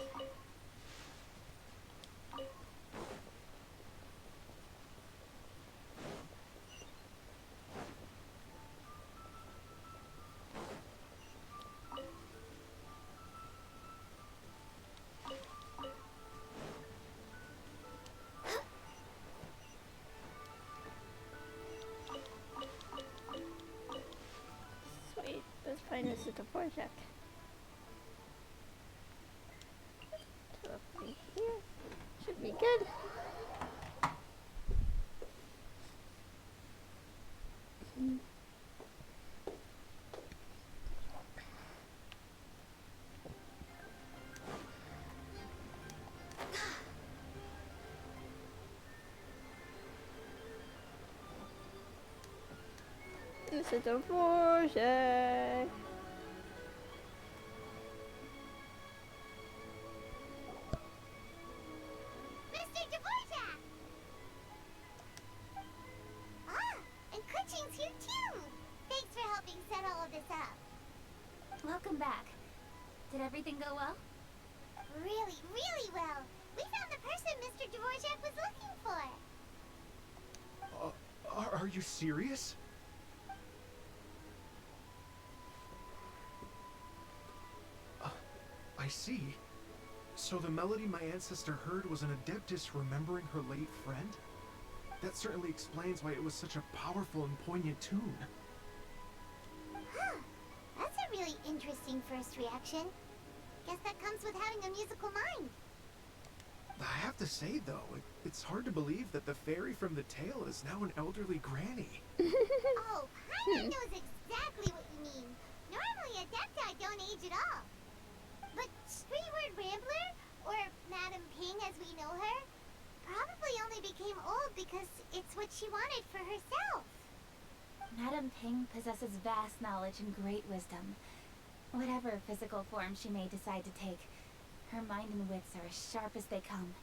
Sweet, let's find this at the project. So up in here, should be good. This is the project. welcome back. Did everything go well? Really, really well. We found the person Mr. Dvorak was looking for. Are you serious? I see. So the melody my ancestor heard was an adeptus remembering her late friend? That certainly explains why it was such a powerful and poignant tune. Huh. That's a really interesting first reaction. Guess that comes with having a musical mind. I have to say, though, it's hard to believe that the fairy from the tale is now an elderly granny. Oh, Paimon knows exactly what you mean. Normally, adepti don't age at all. But Streetward Rambler, or Madam Ping as we know her, probably only became old because it's what she wanted for herself. Madame Ping possesses vast knowledge and great wisdom. Whatever physical form she may decide to take, her mind and wits are as sharp as they come.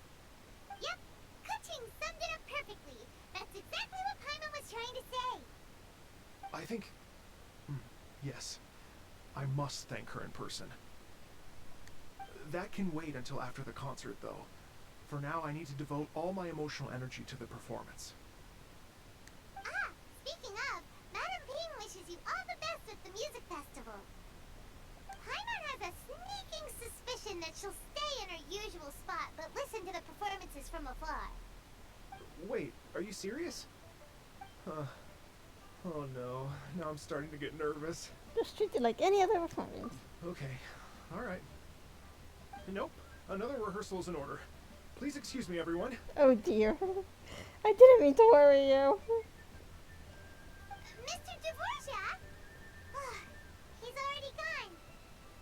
Yep, Kuching summed it up perfectly. That's exactly what Paimon was trying to say. I think... yes. I must thank her in person. That can wait until after the concert, though. For now, I need to devote all my emotional energy to the performance. Ah, speaking of, Madam Ping wishes you all the best with the music festival. Paimon has a sneaking suspicion that she'll stay in her usual spot, but listen to the performances from afar. Wait, are you serious? Huh. Oh no, now I'm starting to get nervous. Just treat it like any other performance. Okay, alright. Nope, another rehearsal is in order. Please excuse me, everyone. Oh dear. I didn't mean to worry you. Mr. Dvorak? He's already gone.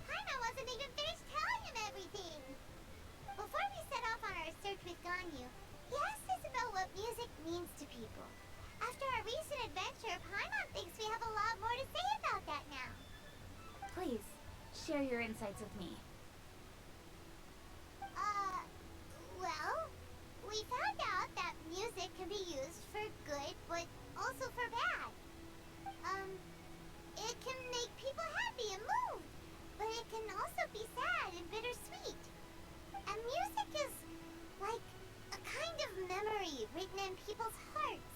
Paimon wasn't even finished telling him everything. Before we set off on our search with Ganyu, he asked us about what music means to people. After our recent adventure, Paimon thinks we have a lot more to say about that now. Please, share your insights with me. Well, we found out that music can be used for good, but also for bad. It can make people happy and moved, but it can also be sad and bittersweet. And music is like a kind of memory written in people's hearts.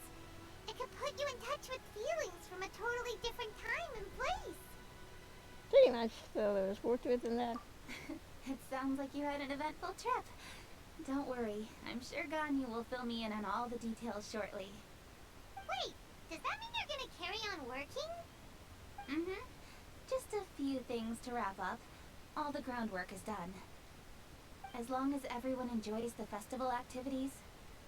It can put you in touch with feelings from a totally different time and place. Pretty much, so there's more to it than that. It sounds like you had an eventful trip. Don't worry, I'm sure Ganyu will fill me in on all the details shortly. Wait, does that mean you're gonna carry on working? Mm-hmm. Just a few things to wrap up. All the groundwork is done. As long as everyone enjoys the festival activities,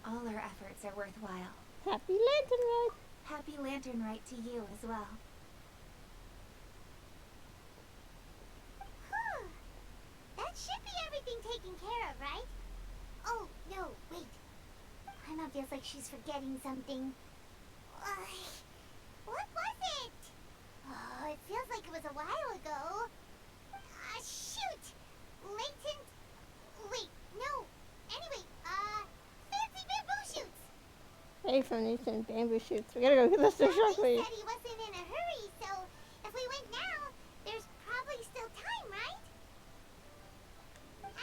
all our efforts are worthwhile. Happy Lantern Rite! Happy Lantern Rite to you as well. Whew. That should be everything taken care of, right? Oh, no, wait. Paimon feels like she's forgetting something. What was it? Oh, it feels like it was a while ago. Shoot! Latent... Wait, no. Anyway, fancy bamboo shoots! Hey, from Nathan, bamboo shoots. We gotta go get this He shortly. said he wasn't in a hurry, so if we went now, there's probably still time, right?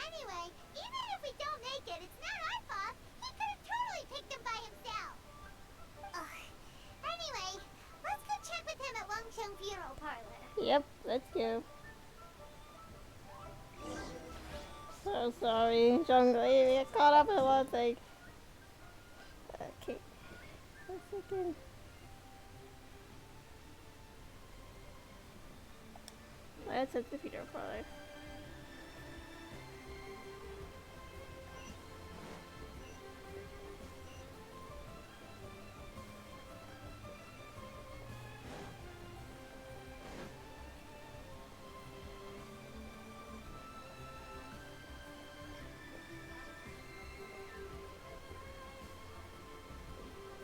Anyway, even if we don't make it, it's not our fault. He could have totally picked them by himself. Ugh. Anyway, let's go check with him at Wangcheng Funeral Parlor. Yep, let's go. So sorry, Zhongli. We got caught up in a lot of things. Okay. 1 second. Let's hit the funeral parlor.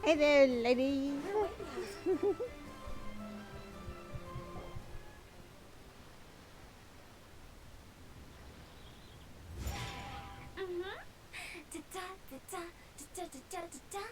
Hey there, ladies. Da-da-da-da-da-da-da-da.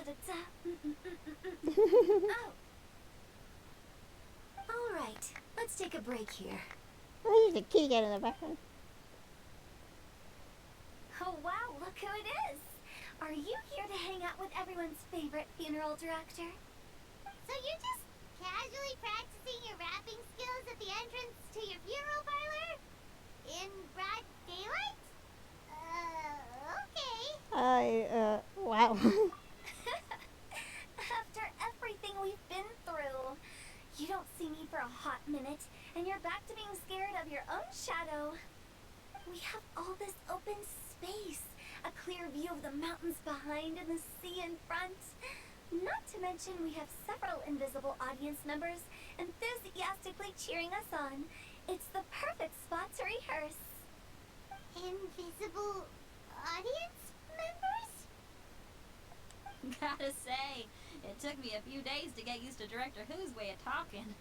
Da-da-da. Oh. All right, let's take a break here. Oh, there's a kitty cat in the background. Oh wow, look who it is! Are you here to hang out with everyone's favorite funeral director? So you're just casually practicing your rapping skills at the entrance to your funeral parlor? In broad daylight? Okay. Wow. After everything we've been through, you don't see me for a hot minute, and you're back to being scared of your own shadow. We have all this open space, a clear view of the mountains behind and the sea in front. Not to mention we have several invisible audience members enthusiastically cheering us on. It's the perfect spot to rehearse. Invisible audience members? Gotta say, it took me a few days to get used to Director Who's way of talking.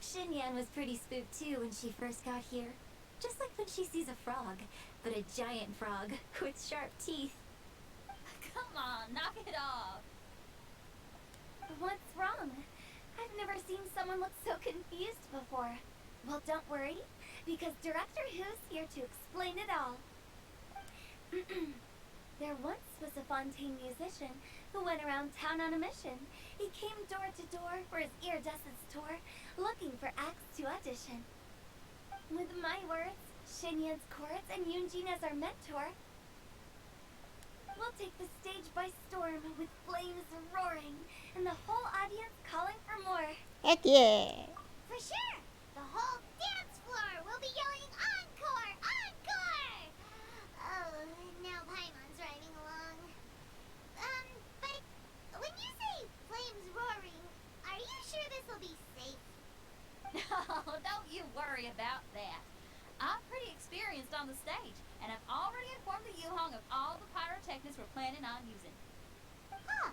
Xinyan was pretty spooked too when she first got here. Just like when she sees a frog, but a giant frog with sharp teeth. Come on, knock it off. What's wrong? I've never seen someone look so confused before. Well, don't worry, because Director Who's here to explain it all. There once was a Fontaine musician who went around town on a mission. He came door to door for his iridescence tour, looking for acts to audition. With my words, Xinyan's chorus, and Yunjin as our mentor, we'll take the stage by storm with flames roaring and the whole audience calling for more. Heck yeah. For sure! The whole dance floor will be yelling encore! Encore! Oh, now Paimon's riding along. But when you say flames roaring, are you sure this will be safe? No, don't you worry about that. I'm pretty experienced on the stage, and I've already informed the Yuhong of all the pyrotechnics we're planning on using. Huh.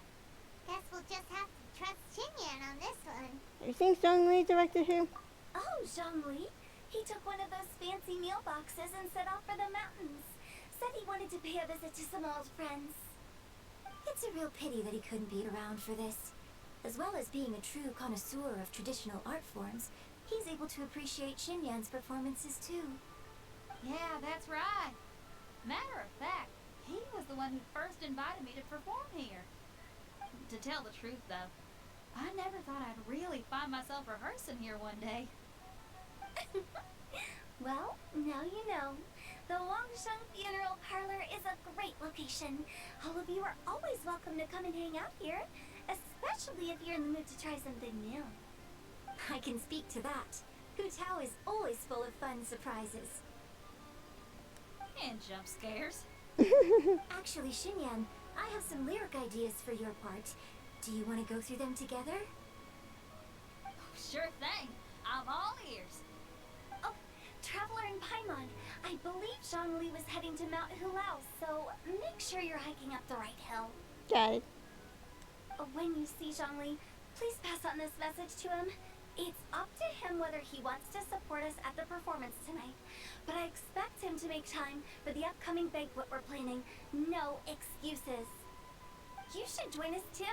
Guess we'll just have to trust Xinyan on this one. You think Zhongli directed him? Oh, Zhongli. He took one of those fancy meal boxes and set off for the mountains. Said he wanted to pay a visit to some old friends. It's a real pity that he couldn't be around for this. As well as being a true connoisseur of traditional art forms, he's able to appreciate Xinyan's performances too. Yeah, that's right. Matter of fact, he was the one who first invited me to perform here. To tell the truth, though, I never thought I'd really find myself rehearsing here one day. Well, now you know. The Wangsheng Funeral Parlor is a great location. All of you are always welcome to come and hang out here, especially if you're in the mood to try something new. I can speak to that. Hu Tao is always full of fun surprises. And jump scares. Actually, Xinyan, I have some lyric ideas for your part. Do you want to go through them together? Sure thing. I'm all ears. Oh, Traveler and Paimon, I believe Zhongli was heading to Mount Hulao, so make sure you're hiking up the right hill. Got it. When you see Zhongli, please pass on this message to him. It's up to him whether he wants to support us at the performance tonight, but I expect him to make time for the upcoming banquet we're planning. No excuses. You should join us too.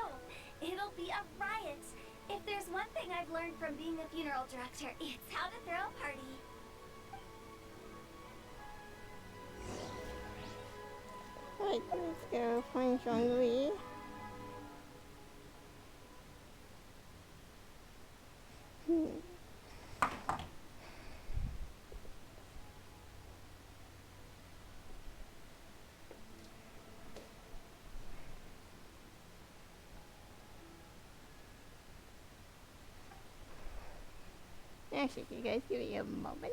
It'll be a riot. If there's one thing I've learned from being a funeral director, it's how to throw a party. Alright, let's go find Zhongli. Actually, you guys give me a moment.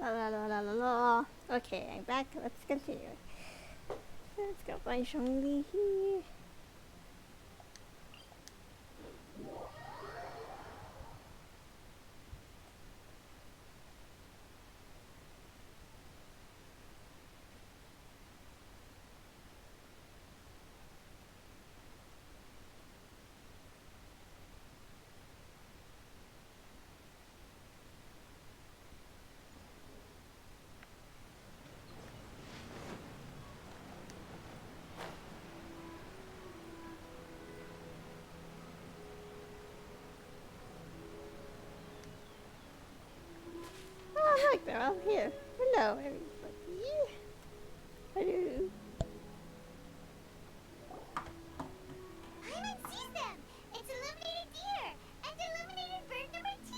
La la la la la la. Okay, I'm back. Let's continue. Let's go find Zhongli here. Oh, look, they're all here. Hello, everybody. Hello. Paimon sees them! It's illuminated deer! And illuminated bird number 2!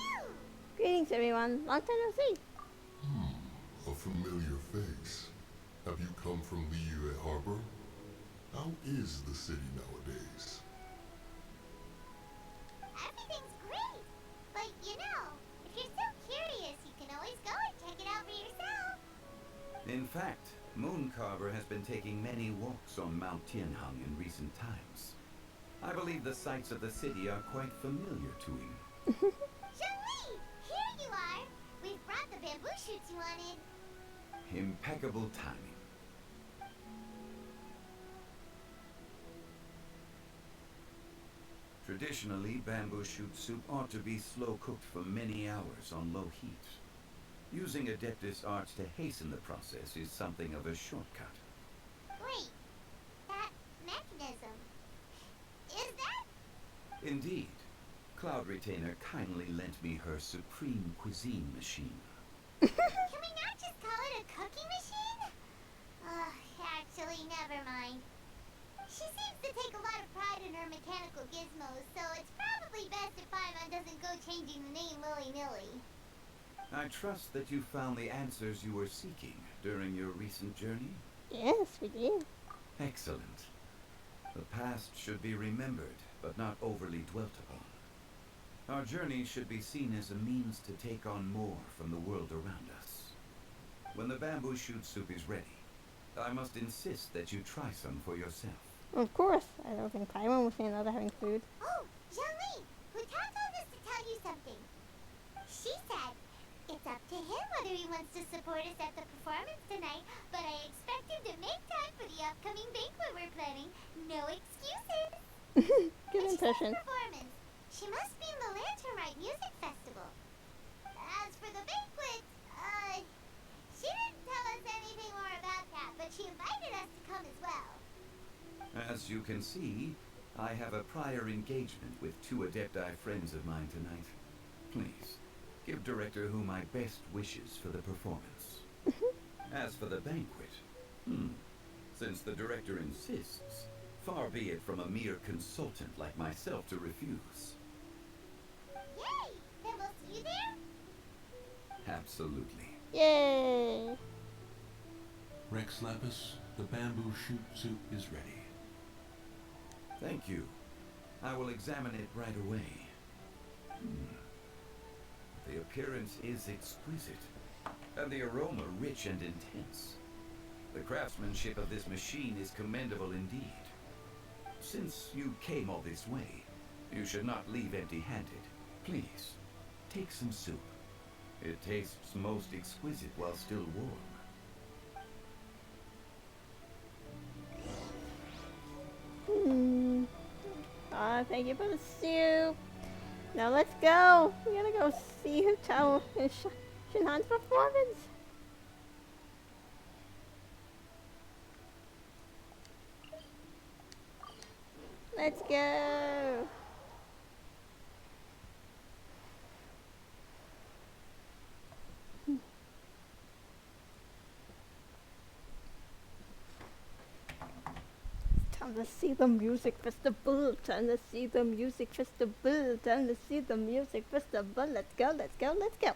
Greetings, everyone. Long time no see. A familiar face. Have you come from Liyue Harbor? How is the city nowadays? Everything's great! But you know, if you're so curious, you can always go and check it out for yourself. In fact, Mooncarver has been taking many walks on Mount Tianhang in recent times. I believe the sights of the city are quite familiar to him. Zhongli! Here you are! We've brought the bamboo shoots you wanted. Impeccable timing. Traditionally, bamboo shoot soup ought to be slow cooked for many hours on low heat. Using Adeptus arts to hasten the process is something of a shortcut. Wait, that mechanism. Is that? Indeed. Cloud Retainer kindly lent me her supreme cuisine machine. Can we not just call it a cooking machine? Actually, never mind. She seems to take a lot of pride in her mechanical gizmos, so it's probably best if Paimon doesn't go changing the name willy-nilly. I trust that you found the answers you were seeking during your recent journey? Yes, we did. Excellent. The past should be remembered, but not overly dwelt upon. Our journey should be seen as a means to take on more from the world around us. When the bamboo shoot soup is ready, I must insist that you try some for yourself. Of course. I don't think Paimon will say no to having food. Oh, Zhongli! Huta told us to tell you something. She said, it's up to him whether he wants to support us at the performance tonight, but I expect him to make time for the upcoming banquet we're planning. No excuses! Good impression. Performance. She must be in the Lantern Rite Music Festival. As for the banquet, she didn't tell us anything more about that, but she invited us to come as well. As you can see, I have a prior engagement with 2 Adepti friends of mine tonight. Please, give Director Hu my best wishes for the performance. As for the banquet, since the Director insists, far be it from a mere consultant like myself to refuse. Yay! Then we'll see you there? Absolutely. Yay! Rex Lapis, the bamboo shoot soup is ready. Thank you. I will examine it right away. The appearance is exquisite, and the aroma rich and intense. The craftsmanship of this machine is commendable indeed. Since you came all this way, you should not leave empty-handed. Please, take some soup. It tastes most exquisite while still warm. Thank you for the soup. Now let's go. We gotta go see Hutao and Shinhan's performance. Let's go. Time to see the music festival. Time to see the music festival. Time to see the music festival. Let's go, let's go, let's go.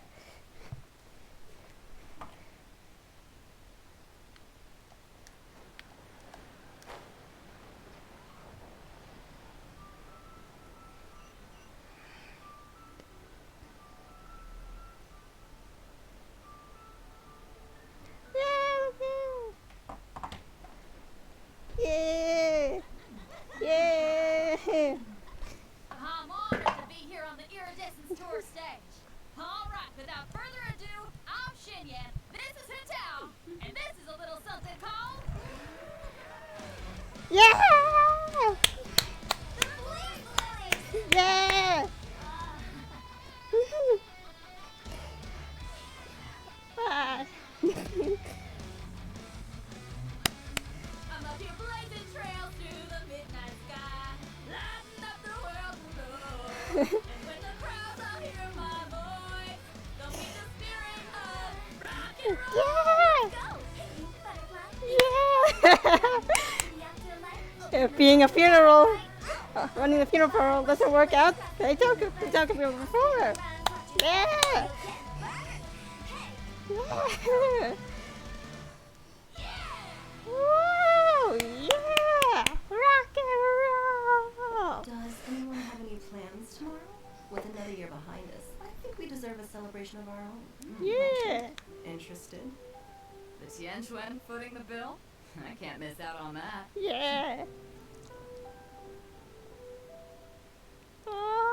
Yeah! Yeah! I'm honored to be here on the Iridescence Tour stage. Alright, without further ado, I'm Shinyan, this is Hitao, and this is a little something called... Yeah! The Blaze Lilies! Yeah! Ah. I'm up here blazing trails through the midnight sky, lighting up the world below. And when the crowds all hear my voice, they'll be the spirit of rock and roll. Yeah! Go! Hey, butterfly. Yeah! The afterlife? If being a funeral, running a funeral doesn't work out, they talk about before. Yeah! Yeah! Whoa! Yeah! Rock and roll! Does anyone have any plans tomorrow? With another year behind us, I think we deserve a celebration of our own. Yeah! Interested? The Tianquan footing the bill? I can't miss out on that. Yeah! Aww.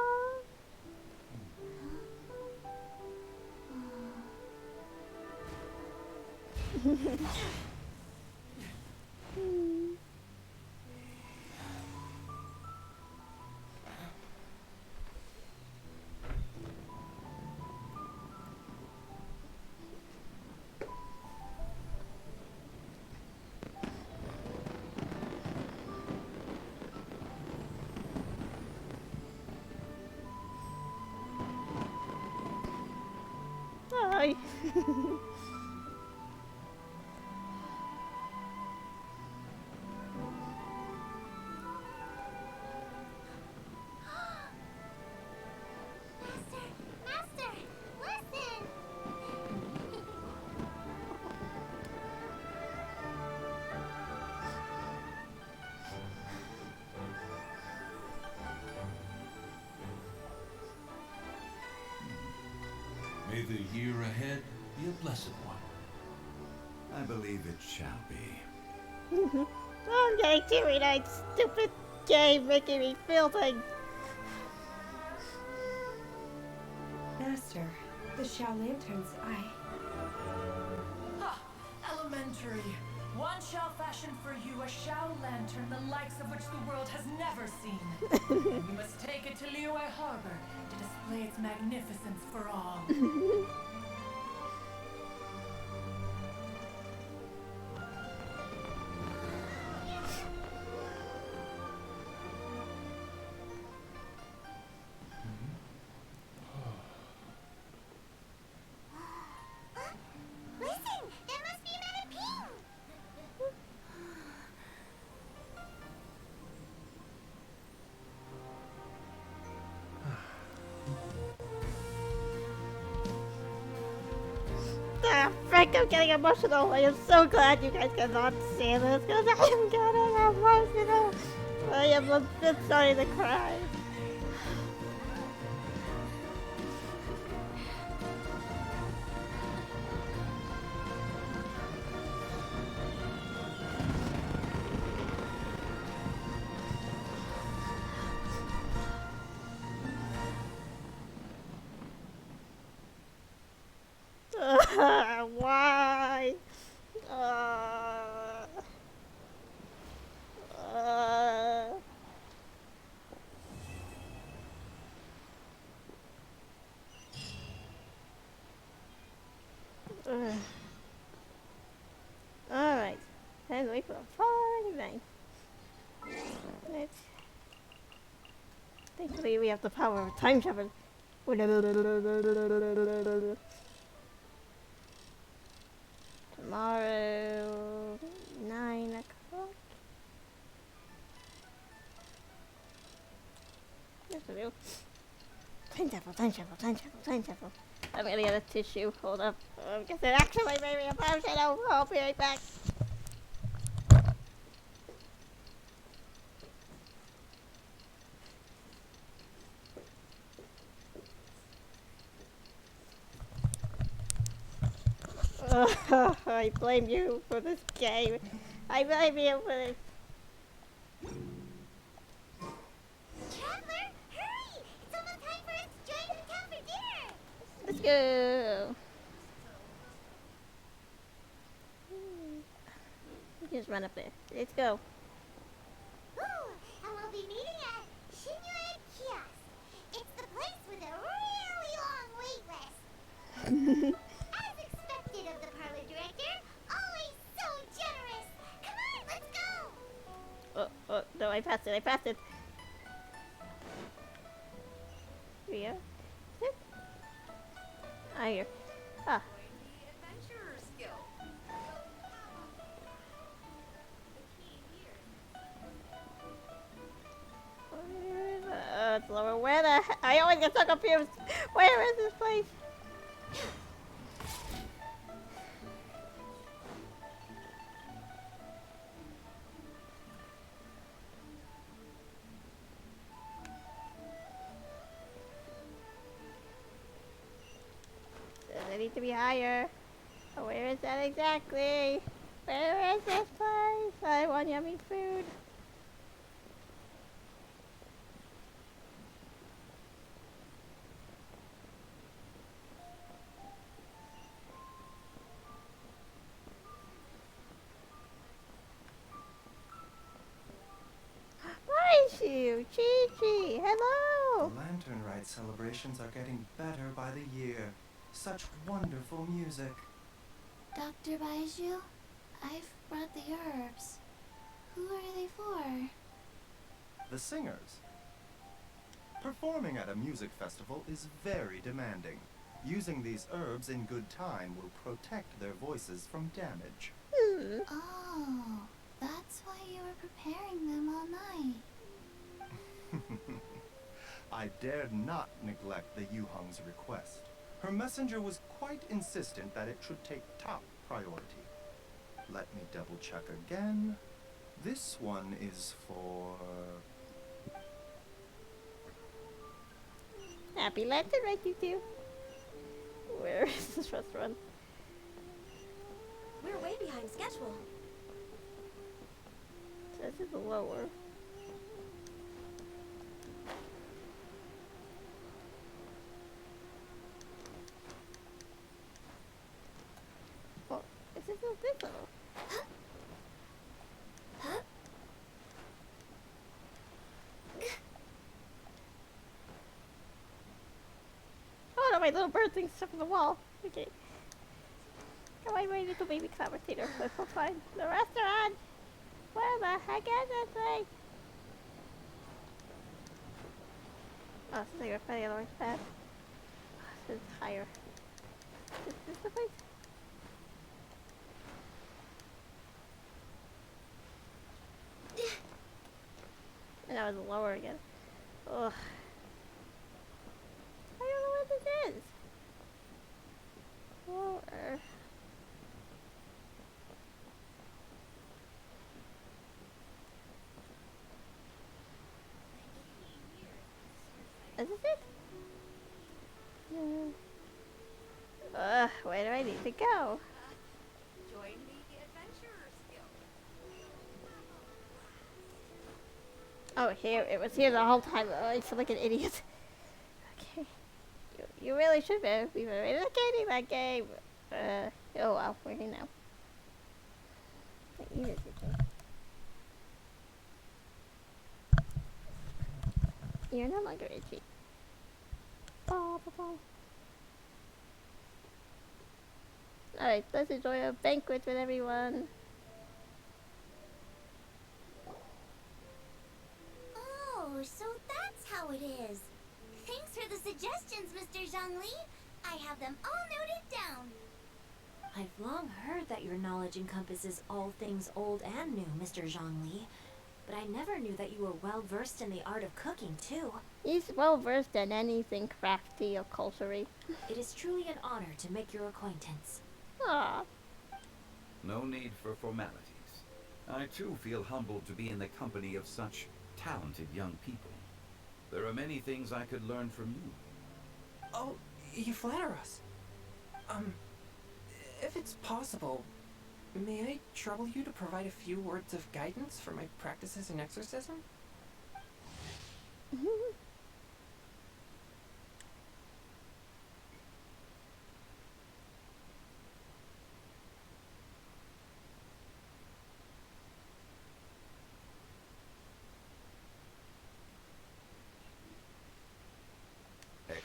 Hi. Master, listen! May the year ahead be a blessed one. I believe it shall be. I'm getting teary-eyed, stupid game making me feel things. Master, the Xiao Lanterns, Ha! Elementary. One shall fashion for you a Xiao Lantern the likes of which the world has never seen. And you must take it to Liyue Harbor to display its magnificence for all. Listen! There must be another ping! Ah, frick, I'm getting emotional. I am so glad you guys cannot see this because I am getting emotional. I am a bit starting to cry. Why? Alright. Time to wait for a fine bang. Let's... Thankfully we have the power of time travel. Tomorrow, 9 o'clock. Yes, I do. Time travel, time travel, time travel, time travel. I'm gonna get a tissue. Hold up. Because it actually made me emotional. I'll be right back. I blame you for this game. I blame you for this. go. Just run up there. Let's go. Ooh, and we'll be meeting at Shinjuan Kiosk. It's the place with a really long wait list. As expected of the parlor director, always so generous. Come on, let's go. Oh, no, I passed it. Here we go. Sit. Ah, here. Ah. It's lower. Where the heck? I always get so confused. Where is this place? I need to be higher. Oh, where is that exactly? Where is this place? I want yummy food. Raishu, Chi-Chi, hello! The Lantern Rite celebrations are getting better by the year. Such wonderful music. Dr. Baiju, I've brought the herbs. Who are they for? The singers. Performing at a music festival is very demanding. Using these herbs in good time will protect their voices from damage. Oh, that's why you were preparing them all night. I dared not neglect the Yuhong's request. Her messenger was quite insistent that it should take top priority. Let me double check again. This one is for... Happy Lantern Rite, you two. Where is this restaurant? We're way behind schedule. This is lower. Oh, is this not this level? Huh? Oh no, my little bird thing's stuck in the wall. Okay. Come on, my little baby commentator. That's so fine. The restaurant! Where the heck is this thing? Oh, this is like a funny other path. This is higher. Is this the place? And that was lower again. Ugh. I don't know what this is. Lower. Is this it? No. Where do I need to go? Join the Adventurers Guild. Oh, here. It was here the whole time. Oh, I feel like an idiot. Okay. You really should be eradicating that game. Oh well, we're here now. I eat it again. You're no longer itchy. Alright, let's enjoy a banquet with everyone. Oh, so that's how it is. Thanks for the suggestions, Mr. Zhongli. I have them all noted down. I've long heard that your knowledge encompasses all things old and new, Mr. Zhongli. But I never knew that you were well versed in the art of cooking, too. He's well versed in anything crafty or culture-y. It is truly an honor to make your acquaintance. Aww. No need for formalities. I too feel humbled to be in the company of such talented young people. There are many things I could learn from you. Oh, you flatter us. If it's possible, may I trouble you to provide a few words of guidance for my practices in exorcism?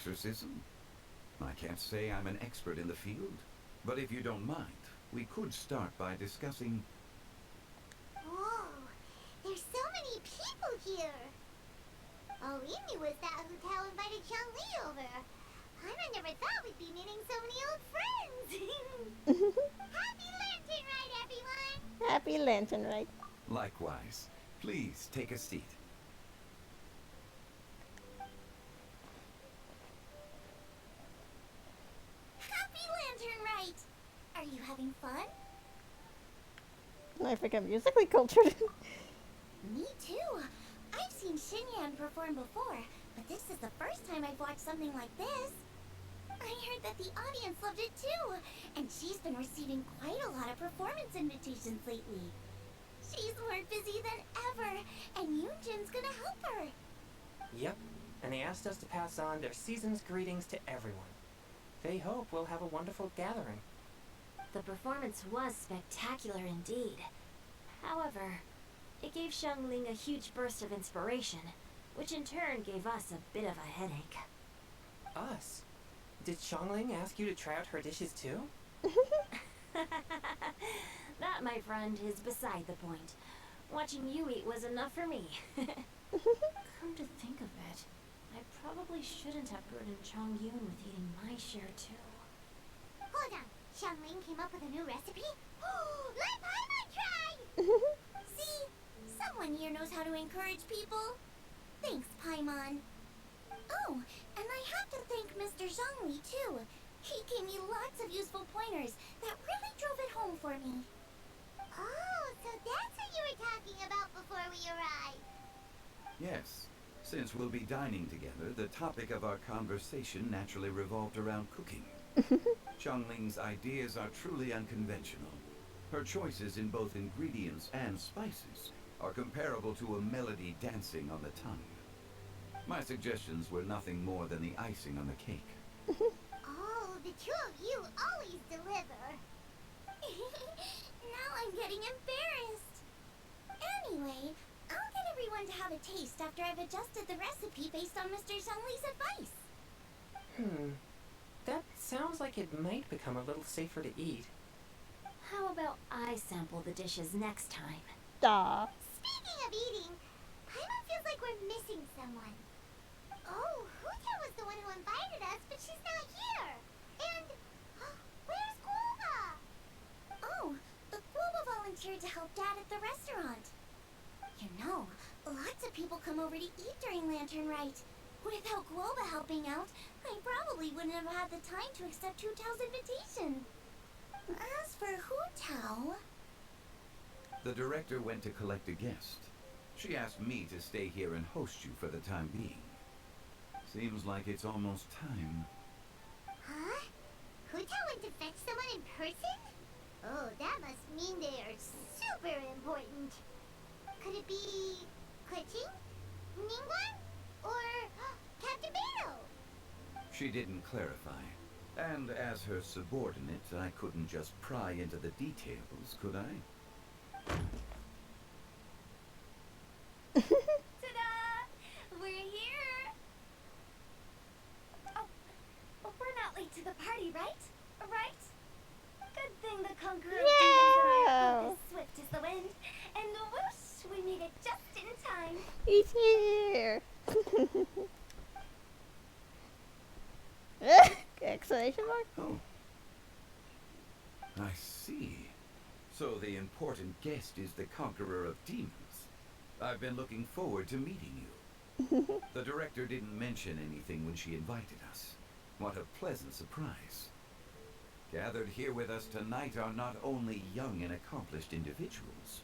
exorcism? I can't say I'm an expert in the field, but if you don't mind, we could start by discussing... Whoa, there's so many people here. All we knew was that Hu invited Zhongli over. I never thought we'd be meeting so many old friends. Happy Lantern Rite, everyone! Happy Lantern Rite. Likewise. Please take a seat. Happy Lantern Rite! Are you having fun? I think I'm musically cultured. Me too. I've seen Xinyan perform before, but this is the first time I've watched something like this. I heard that the audience loved it too, and she's been receiving quite a lot of performance invitations lately. She's more busy than ever, and Yoonjin's gonna help her. Yep, and they asked us to pass on their season's greetings to everyone. They hope we'll have a wonderful gathering. The performance was spectacular indeed. However, it gave Xiangling a huge burst of inspiration, which in turn gave us a bit of a headache. Us? Did Xiangling ask you to try out her dishes too? That, my friend, is beside the point. Watching you eat was enough for me. Come to think of it, I probably shouldn't have burdened Chongyun with eating my share too. Hold on, Xiangling came up with a new recipe? Let Paimon try! See? Someone here knows how to encourage people. Thanks, Paimon. Oh, and I have to thank Mr. Zhongli too. He gave me lots of useful pointers that really drove it home for me. Oh, so that's what you were talking about before we arrived. Yes. Since we'll be dining together, the topic of our conversation naturally revolved around cooking. Xiangling's ideas are truly unconventional. Her choices in both ingredients and spices are comparable to a melody dancing on the tongue. My suggestions were nothing more than the icing on the cake. Oh, the two of you always deliver. Now I'm getting embarrassed. Anyway, I'll get everyone to have a taste after I've adjusted the recipe based on Mr. Zhongli's advice. That sounds like it might become a little safer to eat. How about I sample the dishes next time? Duh. Speaking of eating, Paimon feels like we're missing someone. Oh, Huta was the one who invited us, but she's not here. And where's Guoba? Oh, Guoba volunteered to help Dad at the restaurant. You know, lots of people come over to eat during Lantern Rite. Without Guoba helping out, I probably wouldn't have had the time to accept Hu Tao's invitation. As for Hu Tao... The director went to collect a guest. She asked me to stay here and host you for the time being. Seems like it's almost time. Huh? Hu Tao went to fetch someone in person? Oh, that must mean they are super important. Could it be... Kuching? Ningguang? Or Captain Beto? She didn't clarify. And as her subordinate, I couldn't just pry into the details, could I? Ta-da! We're here! Oh, we're not late to the party, right? Right? Good thing the Conqueror of Demons and I are both as swift as the wind. And whoosh, we made it just in time. He's here. Exclamation mark? Oh. I see. So the important guest is the Conqueror of Demons. I've been looking forward to meeting you. The director didn't mention anything when she invited us. What a pleasant surprise. Gathered here with us tonight are not only young and accomplished individuals,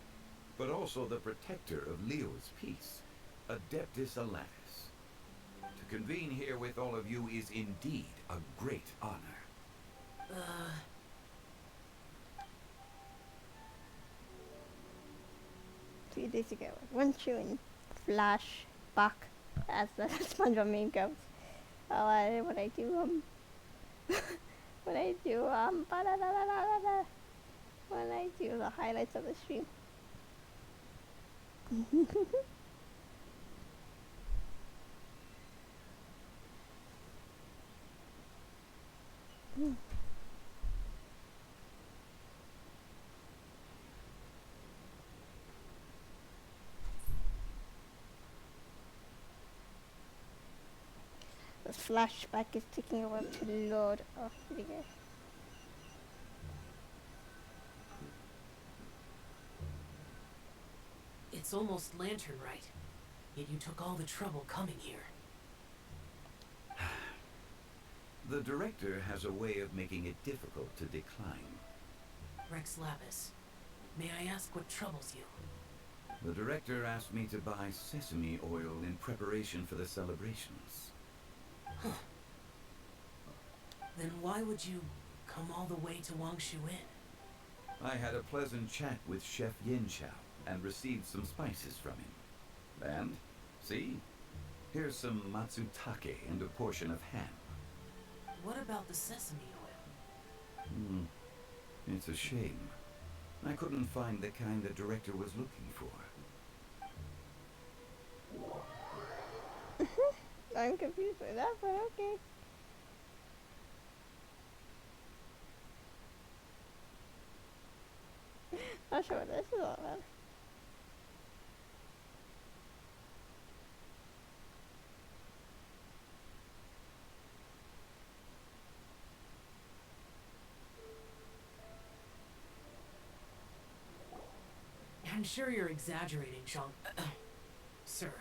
but also the protector of Leo's peace, Adeptus Alatus. To convene here with all of you is indeed a great honor. 3 days ago, one chewing flashback, as the SpongeBob meme goes. Oh, when I do when I do when I do the highlights of the stream. this flashback is taking a while to load. Oh, here we go. It's almost Lantern Rite, yet you took all the trouble coming here. The director has a way of making it difficult to decline. Rex Lapis, may I ask what troubles you? The director asked me to buy sesame oil in preparation for the celebrations. Huh. Then why would you come all the way to Wangshu Inn? I had a pleasant chat with Chef Yin Xiao and received some spices from him. And, see? Here's some matsutake and a portion of ham. What about the sesame oil? It's a shame. I couldn't find the kind the director was looking for. I'm confused with that, but okay. Not sure what this is all about. I'm sure you're exaggerating, Shang. Sir.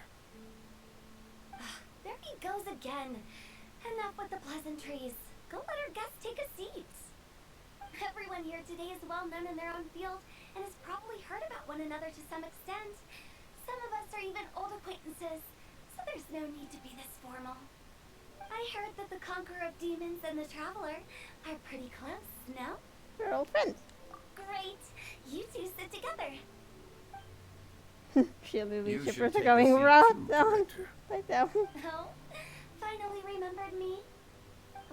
There he goes again. Enough with the pleasantries. Go let our guests take a seat. Everyone here today is well known in their own field and has probably heard about one another to some extent. Some of us are even old acquaintances, so there's no need to be this formal. I heard that the Conqueror of Demons and the Traveler are pretty close, no? We're old friends. Great. You two sit together. She'll be You should shippers are take a going seat raw too, down Director. like that. Oh, finally remembered me.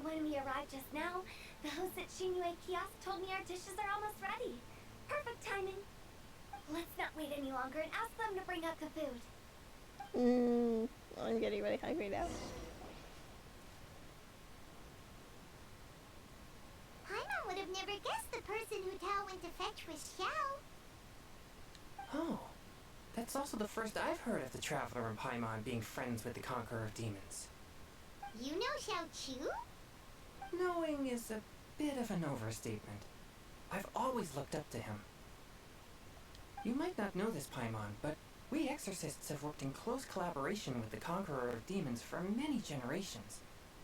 When we arrived just now, the host at Shinue Kiosk told me our dishes are almost ready. Perfect timing. Let's not wait any longer and ask them to bring up the food. I'm getting really hungry now. Paimon would have never guessed the person who Tao went to fetch was Xiao. Oh, that's also the first I've heard of the Traveler and Paimon being friends with the Conqueror of Demons. You know Xiao Chu? Knowing is a bit of an overstatement. I've always looked up to him. You might not know this, Paimon, but we exorcists have worked in close collaboration with the Conqueror of Demons for many generations,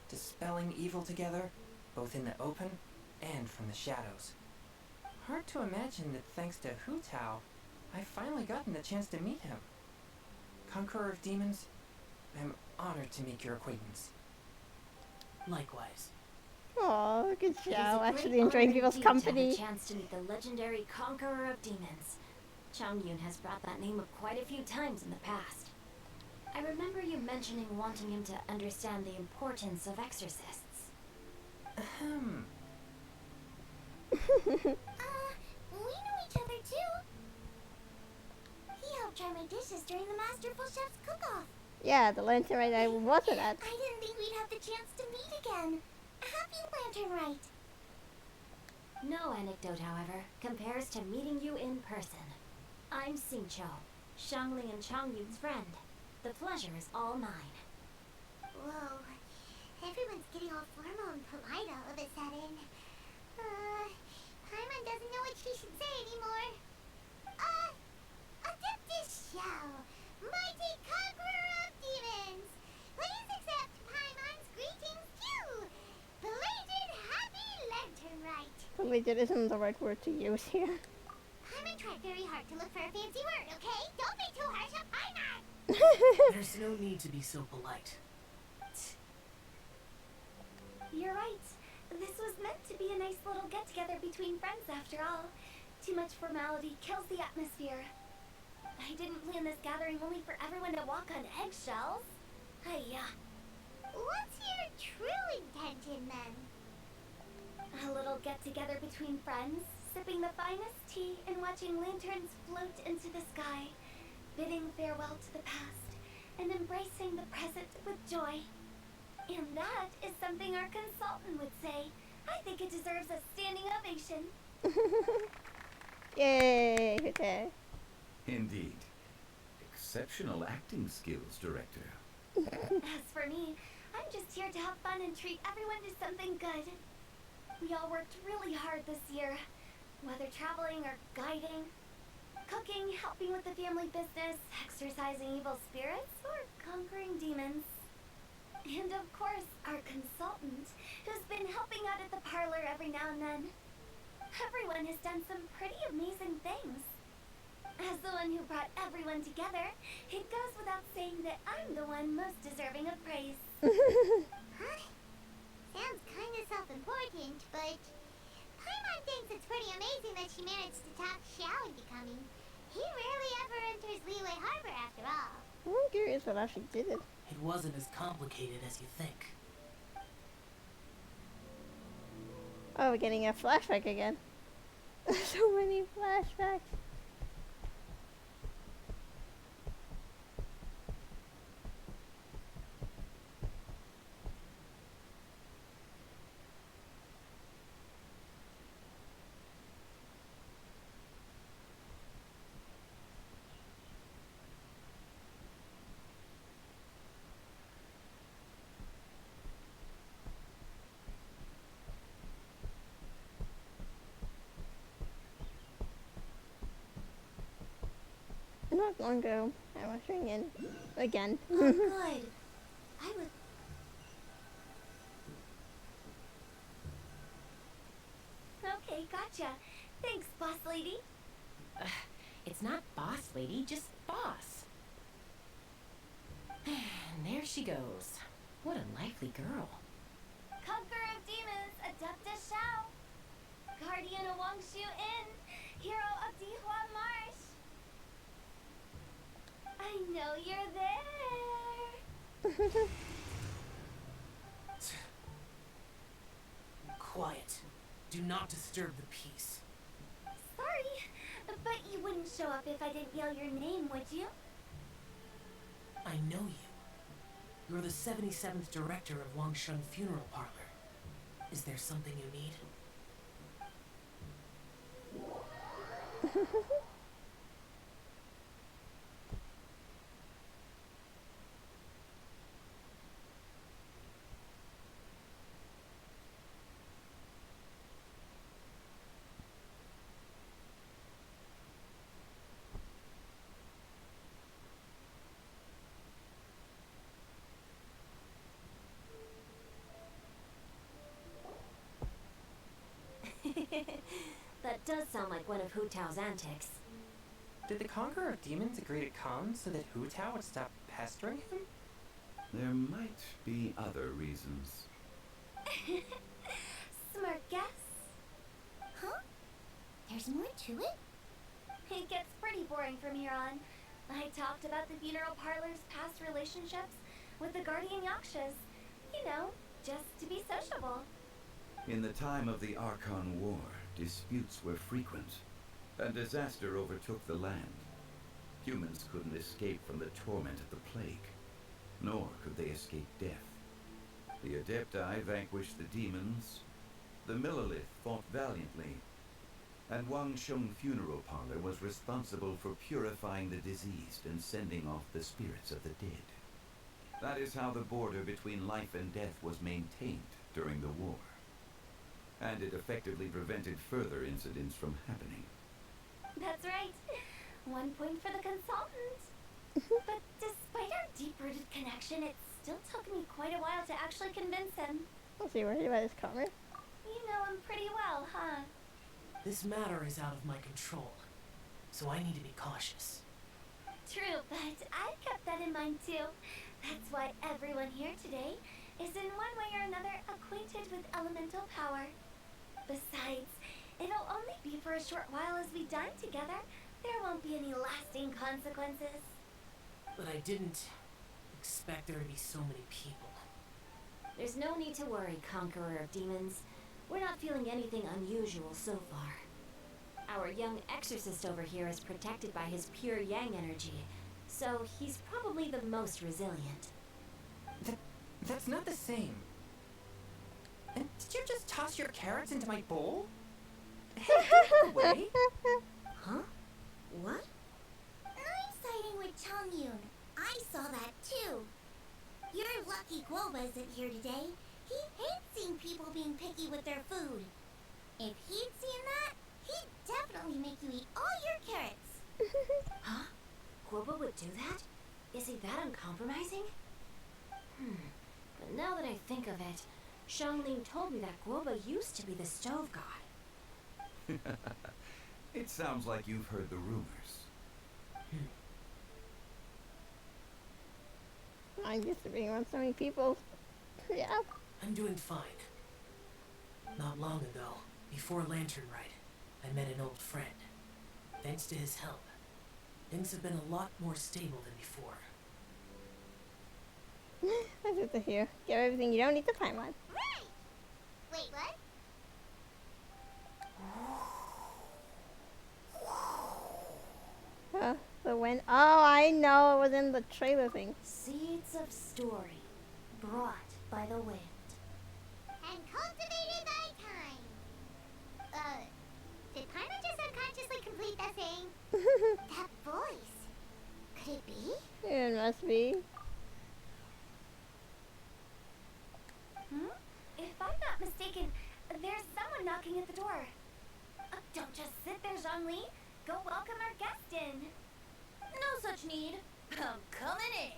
dispelling evil together, both in the open and from the shadows. Hard to imagine that thanks to Hu Tao, I've finally gotten the chance to meet him. Conqueror of Demons, I'm honored to make your acquaintance. Likewise. Aw, look at It is a Xiao great actually enjoying honor people's indeed to have company. the chance to meet the legendary Conqueror of Demons. Changyun has brought that name up quite a few times in the past. I remember you mentioning wanting him to understand the importance of exorcists. Ahem. We know each other too. He helped try my dishes during the Masterful Chef's cook-off. Yeah, the Lantern Rite I wasn't at. I didn't think we'd have the chance to meet again. Happy Lantern Rite. No anecdote, however, compares to meeting you in person. I'm Xingqiu, Shangli and Changyun's friend. The pleasure is all mine. Whoa. Everyone's getting all formal and polite all of a sudden. Paimon doesn't know what she should say anymore. Adeptus Xiao, mighty conqueror of demons. Please accept Paimon's greetings too. Belated Happy Lantern Rite. Belated isn't the right word to use here. Paimon tried very hard to look for a fancy word, okay? Don't be too harsh on Paimon. There's no need to be so polite. You're right. This was meant to be a nice little get-together between friends after all. Too much formality kills the atmosphere. I didn't plan this gathering only for everyone to walk on eggshells. Hiya. What's your true intention then? A little get-together between friends, sipping the finest tea and watching lanterns float into the sky, bidding farewell to the past and embracing the present with joy. And that is something our consultant would say. I think it deserves a standing ovation. Yay, okay. Indeed. Exceptional acting skills, Director. As for me, I'm just here to have fun and treat everyone to something good. We all worked really hard this year, whether traveling or guiding, cooking, helping with the family business, exorcising evil spirits, or conquering demons. And of course, our consultant, who's been helping out at the parlor every now and then. Everyone has done some pretty amazing things. As the one who brought everyone together, it goes without saying that I'm the one most deserving of praise. Huh? Sounds kinda self-important, but Paimon thinks it's pretty amazing that she managed to talk Xiao into coming. He rarely ever enters Liyue Harbor after all. I'm curious what actually did it. It wasn't as complicated as you think. Oh, we're getting a flashback again. So many flashbacks. Not long ago, I was ringing again. Oh, good. I was... Okay, gotcha. Thanks, boss lady. It's not boss lady, just boss. And there she goes. What a lively girl. Conqueror of demons, Adeptus Xiao. Guardian of Wangshu Inn. Hero of Dihua Marsh. I know you're there. Quiet. Do not disturb the peace. Sorry, but you wouldn't show up if I didn't yell your name, would you? I know you. You're the 77th director of Wangshun Funeral Parlor. Is there something you need? That does sound like one of Hu Tao's antics. Did the Conqueror of Demons agree to come so that Hu Tao would stop pestering him? There might be other reasons. Smart guess. Huh? There's more to it? It gets pretty boring from here on. I talked about the funeral parlor's past relationships with the Guardian Yakshas. You know, just to be sociable. In the time of the Archon War, disputes were frequent, and disaster overtook the land. Humans couldn't escape from the torment of the plague, nor could they escape death. The Adepti vanquished the demons, the Millelith fought valiantly, and Wangshun Funeral Parlor was responsible for purifying the diseased and sending off the spirits of the dead. That is how the border between life and death was maintained during the war. And it effectively prevented further incidents from happening. That's right. 1 point for the consultant. But despite our deep-rooted connection, it still took me quite a while to actually convince him. Was he worried about his karma? You know him pretty well, huh? This matter is out of my control, so I need to be cautious. True, but I've kept that in mind too. That's why everyone here today is in one way or another acquainted with elemental power. Besides, it'll only be for a short while as we dine together. There won't be any lasting consequences. But I didn't expect there to be so many people. There's no need to worry, Conqueror of Demons. We're not feeling anything unusual so far. Our young exorcist over here is protected by his pure yang energy, so he's probably the most resilient. That's not the same. And did you just toss your carrots into my bowl? Hey, don't look away. Huh? What? Nice sighting with Chongyun. I saw that too. You're lucky Guoba isn't here today. He hates seeing people being picky with their food. If he'd seen that, he'd definitely make you eat all your carrots. Huh? Guoba would do that? Is he that uncompromising? But now that I think of it, Xiangling told me that Guoba used to be the stove god. It sounds like you've heard the rumors. I'm used to being around so many people. Yeah. I'm doing fine. Not long ago, before Lantern Rite, I met an old friend. Thanks to his help, things have been a lot more stable than before. That's good to hear. Get everything you don't need to Paimon. Right! Wait, what? The wind. Oh, I know. It was in the trailer thing. Seeds of story, brought by the wind. And cultivated by time. Did Paimon just unconsciously complete that thing? That voice. Could it be? It must be. If I'm not mistaken, there's someone knocking at the door. Don't just sit there, Zhongli. Go welcome our guest in. No such need. I'm coming in.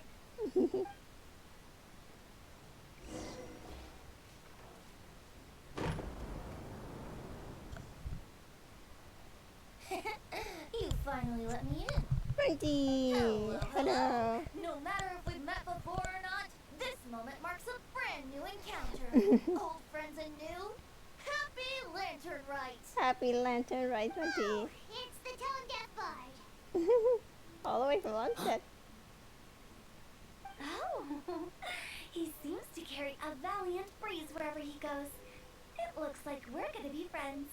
You finally let me in. Frankie! Hello. No matter if we've met before or not, this moment marks a brand new encounter. Old friends and new. Happy Lantern Rite. Happy Lantern Rite, Frankie. Oh, it's the Tone Deaf Bard. All the way from Onset. Oh, he seems to carry a valiant breeze wherever he goes. It looks like we're gonna be friends.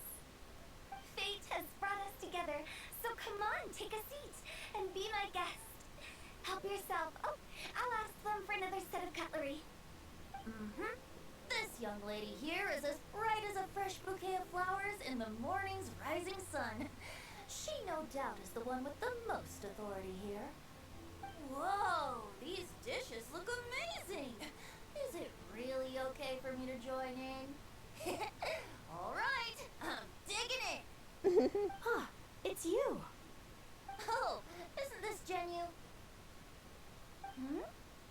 Fate has brought us together, so come on, take a seat and be my guest. Help yourself. Oh, I'll ask them for another set of cutlery. This young lady here is as bright as a fresh bouquet of flowers in the morning's rising sun. She no doubt is the one with the most authority here. Whoa, these dishes look amazing. Is it really okay for me to join in? All right, I'm digging it. Huh, it's you. Oh, isn't this Genyu?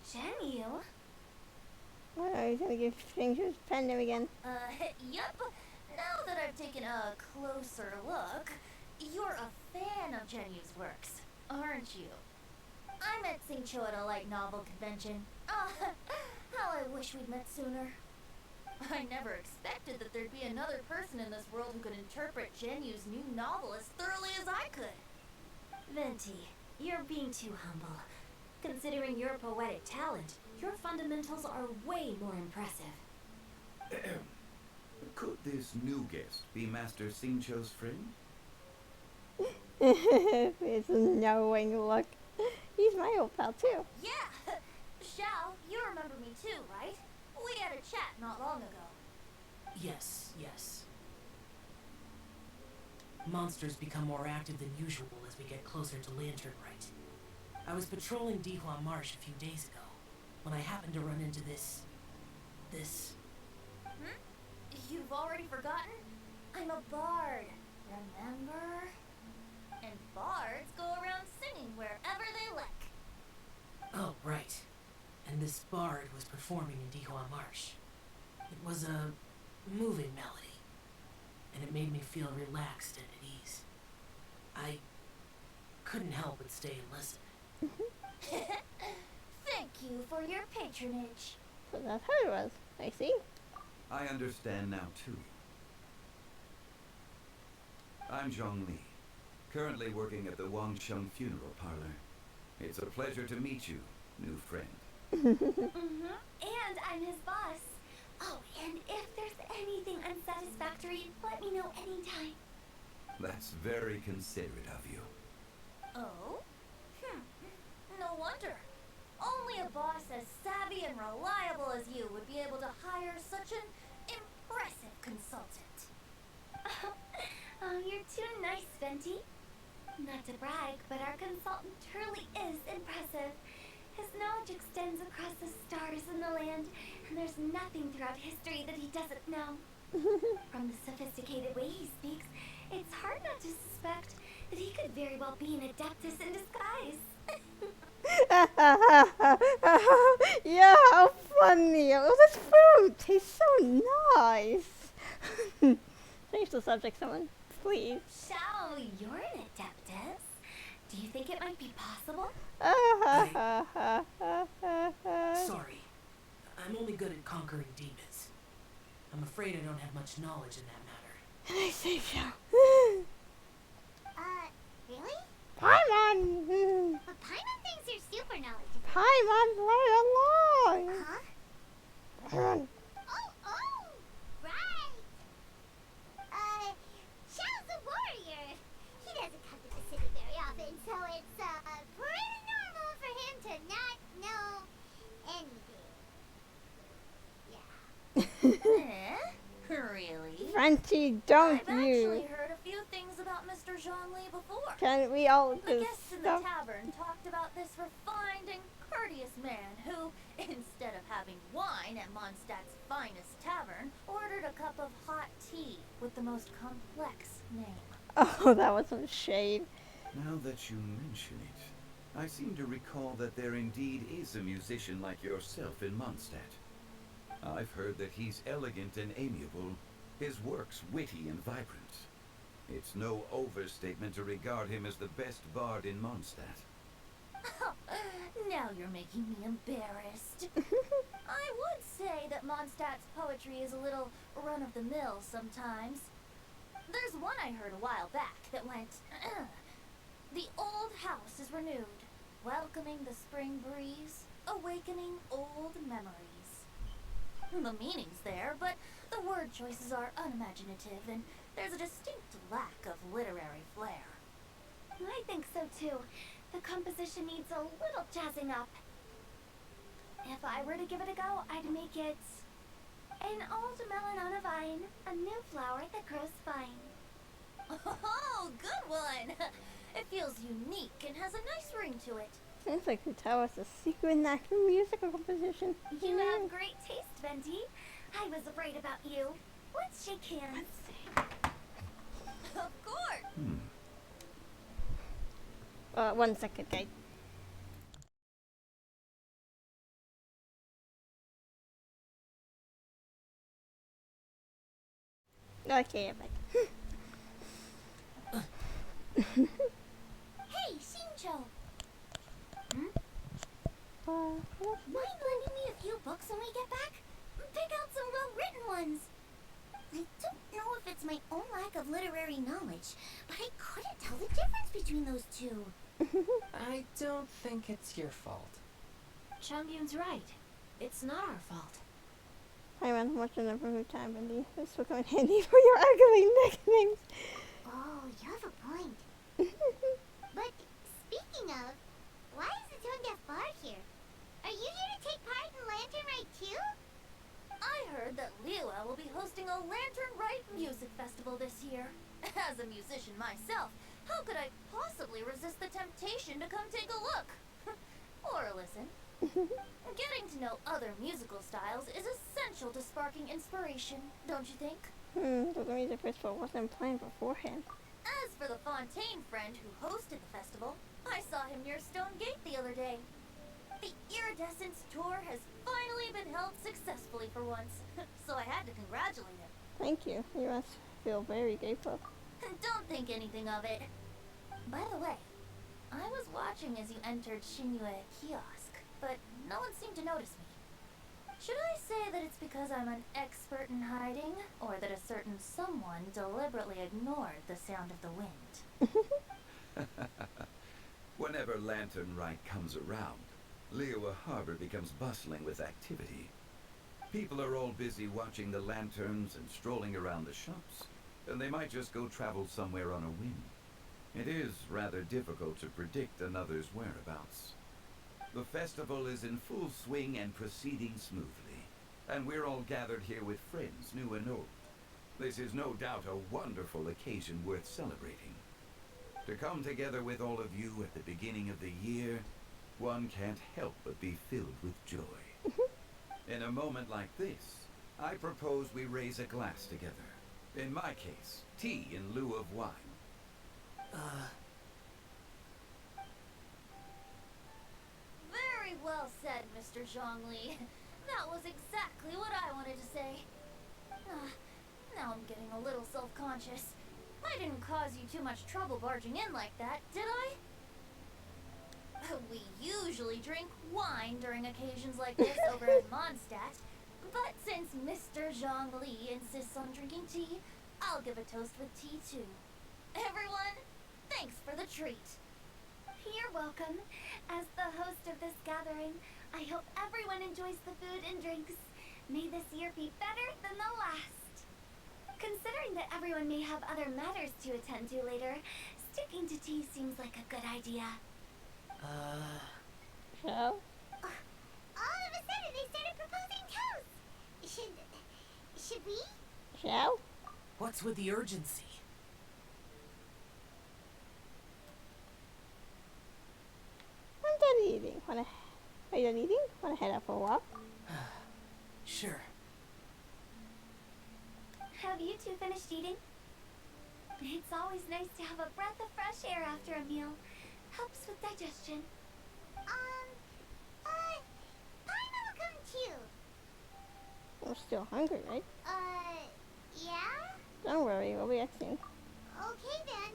Genyu? What are you gonna give strangers pen name again? Yup. Now that I've taken a closer look, you're a fan of Genyu's works, aren't you? I met Xingqiu at a light novel convention. How I wish we'd met sooner. I never expected that there'd be another person in this world who could interpret Genyu's new novel as thoroughly as I could. Venti, you're being too humble. Considering your poetic talent, your fundamentals are way more impressive. Could this new guest be Master Xingqiu's friend? His knowing look. He's my old pal too. Yeah! Xiao, you remember me too, right? We had a chat not long ago. Yes. Monsters become more active than usual as we get closer to Lantern Rite. I was patrolling Dihua Marsh a few days ago, when I happened to run into this... You've already forgotten? I'm a bard, remember? And bards go around singing wherever they like. Oh, right. And this bard was performing in Dihua Marsh. It was a moving melody, and it made me feel relaxed and at ease. I couldn't help but stay and listen. Thank you for your patronage. So that's how it was. I see. I understand now, too. I'm Zhongli, currently working at the Wangsheng Funeral Parlor. It's a pleasure to meet you, new friend. And I'm his boss. Oh, and if there's anything unsatisfactory, let me know anytime. That's very considerate of you. Oh? No wonder. Only a boss as savvy and reliable as you would be able to hire such an impressive consultant. Oh, you're too nice, Venti. Not to brag, but our consultant truly is impressive. His knowledge extends across the stars and the land, and there's nothing throughout history that he doesn't know. From the sophisticated way he speaks, it's hard not to suspect that he could very well be an adeptus in disguise. Yeah, how funny. Oh, this food tastes so nice. Change the subject, someone, please. Shao, you're an adeptus. Do you think it might be possible? Sorry. I'm only good at conquering demons. I'm afraid I don't have much knowledge in that matter. I say so. Really? Paimon! But Paimon thinks you're super knowledgeable. Paimon, play along! Huh? Paimon. Oh, right! Shao's a warrior. He doesn't come to the city very often, so it's, pretty normal for him to not know anything. Yeah. Really? Frenchie, don't I've you? actually heard a few things about Mr. Zhongli before. Can we all The just guests in the stop? tavern talked about this refined and courteous man who, instead of having wine at Mondstadt's finest tavern, ordered a cup of hot tea with the most complex name. Oh, that was some shade. Now that you mention it, I seem to recall that there indeed is a musician like yourself in Mondstadt. I've heard that he's elegant and amiable, his works witty and vibrant. It's no overstatement to regard him as the best bard in Mondstadt. Now you're making me embarrassed. I would say that Mondstadt's poetry is a little run-of-the-mill sometimes. There's one I heard a while back that went, the old house is renewed, welcoming the spring breeze, awakening old memories. The meaning's there, but the word choices are unimaginative, and there's a distinct lack of literary flair. I think so too. The composition needs a little jazzing up. If I were to give it a go, I'd make it an old melon on a vine, a new flower that grows fine. Oh, good one! It feels unique and has a nice ring to it. Seems like you tell us a secret knack for musical composition. You have great taste, Venti. I was afraid about you. Let's shake hands. Of course! 1 second, guys. Okay, bye. Hey, Shincho! Mind lending me a few books when we get back? Pick out some well-written ones. I don't know if it's my own lack of literary knowledge, but I couldn't tell the difference between those two. I don't think it's your fault. Chongyun's right. It's not our fault. Paimon, what's the number of time, Bendy? This will come in handy for your ugly nicknames. Oh, you have a point. But speaking of, why is the Tone Deaf Bard here? Are you here to take part in Lantern Rite too? I heard that Liwa will be hosting a Lantern Rite music festival this year. As a musician myself, how could I possibly resist the temptation to come take a look? Or listen. Getting to know other musical styles is essential to sparking inspiration, don't you think? The music festival wasn't planned beforehand. As for the Fontaine friend who hosted the festival, I saw him near Stone Gate the other day. The Iridescence tour has finally been held successfully for once, so I had to congratulate him. Thank you. You must feel very grateful. Don't think anything of it. By the way, I was watching as you entered Shinyue Kiosk, but no one seemed to notice me. Should I say that it's because I'm an expert in hiding, or that a certain someone deliberately ignored the sound of the wind? Whenever Lantern Rite comes around, Liwa Harbor becomes bustling with activity. People are all busy watching the lanterns and strolling around the shops, and they might just go travel somewhere on a whim. It is rather difficult to predict another's whereabouts. The festival is in full swing and proceeding smoothly, and we're all gathered here with friends, new and old. This is no doubt a wonderful occasion worth celebrating. To come together with all of you at the beginning of the year, one can't help but be filled with joy. In a moment like this, I propose we raise a glass together. In my case, tea in lieu of wine. Very well said, Mr. Zhongli. That was exactly what I wanted to say. Now I'm getting a little self-conscious. I didn't cause you too much trouble barging in like that, did I? We usually drink wine during occasions like this over at Mondstadt, but since Mr. Zhongli insists on drinking tea, I'll give a toast with tea too. Everyone, thanks for the treat. You're welcome. As the host of this gathering, I hope everyone enjoys the food and drinks. May this year be better than the last. Considering that everyone may have other matters to attend to later, sticking to tea seems like a good idea. So? All of a sudden they started proposing toasts. Should we? So? What's with the urgency? I'm done eating. Are you done eating? Wanna head out for a walk? Sure. Have you two finished eating? It's always nice to have a breath of fresh air after a meal. Helps with digestion. Paimon will come too. I'm still hungry, right? Yeah? Don't worry, we'll be back soon. Okay then.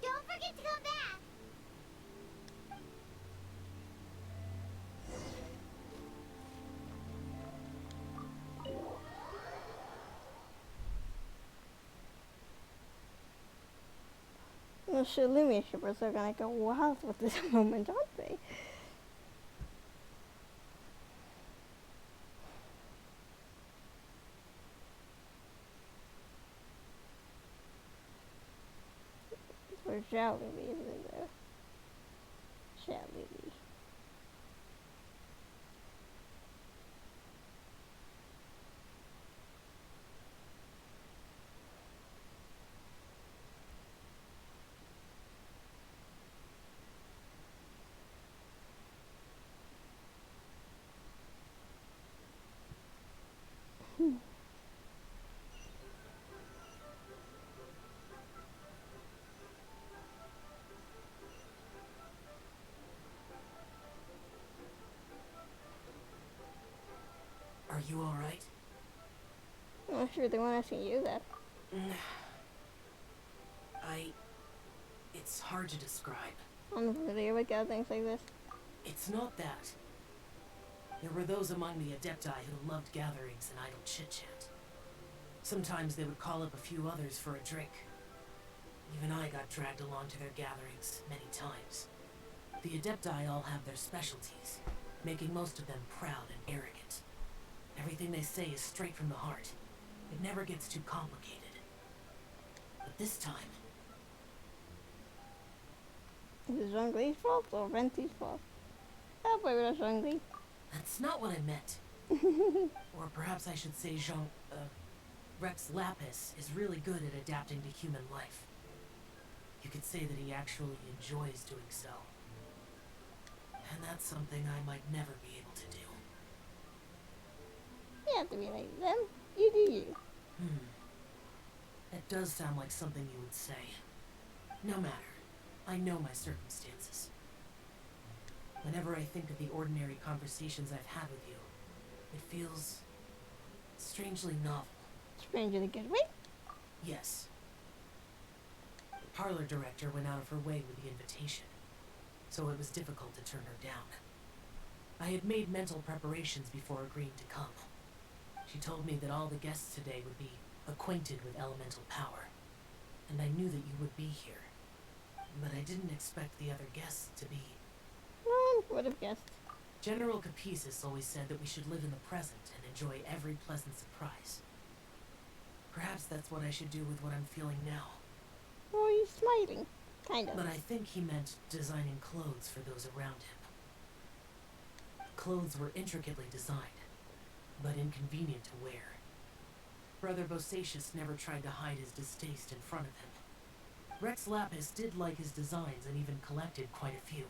Don't forget to come back. The Lumia shippers are gonna go wild with this moment, aren't they? Where's Xiao Lily, isn't there? Xiao Lily. Are you alright? I'm not sure they want to see you that. It's hard to describe. I'm familiar with things like this. It's not that. There were those among the Adepti who loved gatherings and idle chit-chat. Sometimes they would call up a few others for a drink. Even I got dragged along to their gatherings many times. The Adepti all have their specialties, making most of them proud and arrogant. Everything they say is straight from the heart. It never gets too complicated. But this time... Is it Zhongli's fault or Venti's fault? I'll play with Zhongli. That's not what I meant. Or perhaps I should say Rex Lapis is really good at adapting to human life. You could say that he actually enjoys doing so. And that's something I might never be able to do. You have to be like them. You do you. That does sound like something you would say. No matter. I know my circumstances. Whenever I think of the ordinary conversations I've had with you, it feels strangely novel. Strange in a good way? Yes. The parlor director went out of her way with the invitation, so it was difficult to turn her down. I had made mental preparations before agreeing to come. She told me that all the guests today would be acquainted with elemental power, and I knew that you would be here. But I didn't expect the other guests to be... Would have guessed. General Capisis always said that we should live in the present and enjoy every pleasant surprise. Perhaps that's what I should do with what I'm feeling now. Oh, he's smiling. Kind of. But I think he meant designing clothes for those around him. Clothes were intricately designed, but inconvenient to wear. Brother Bosacius never tried to hide his distaste in front of him. Rex Lapis did like his designs and even collected quite a few.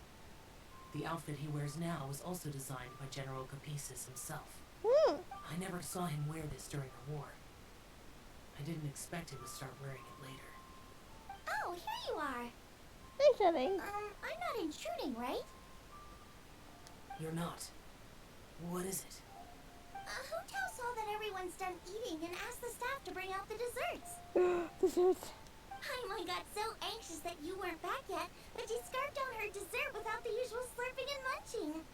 The outfit he wears now was also designed by General Capices himself. I never saw him wear this during the war. I didn't expect him to start wearing it later. Oh, here you are. Hey, Shelly. I'm not intruding, right? You're not. What is it? Hotel saw that everyone's done eating and asked the staff to bring out the desserts. Desserts. Paimon got so anxious that you weren't back yet that she scarfed down her dessert without the usual slurping and munching.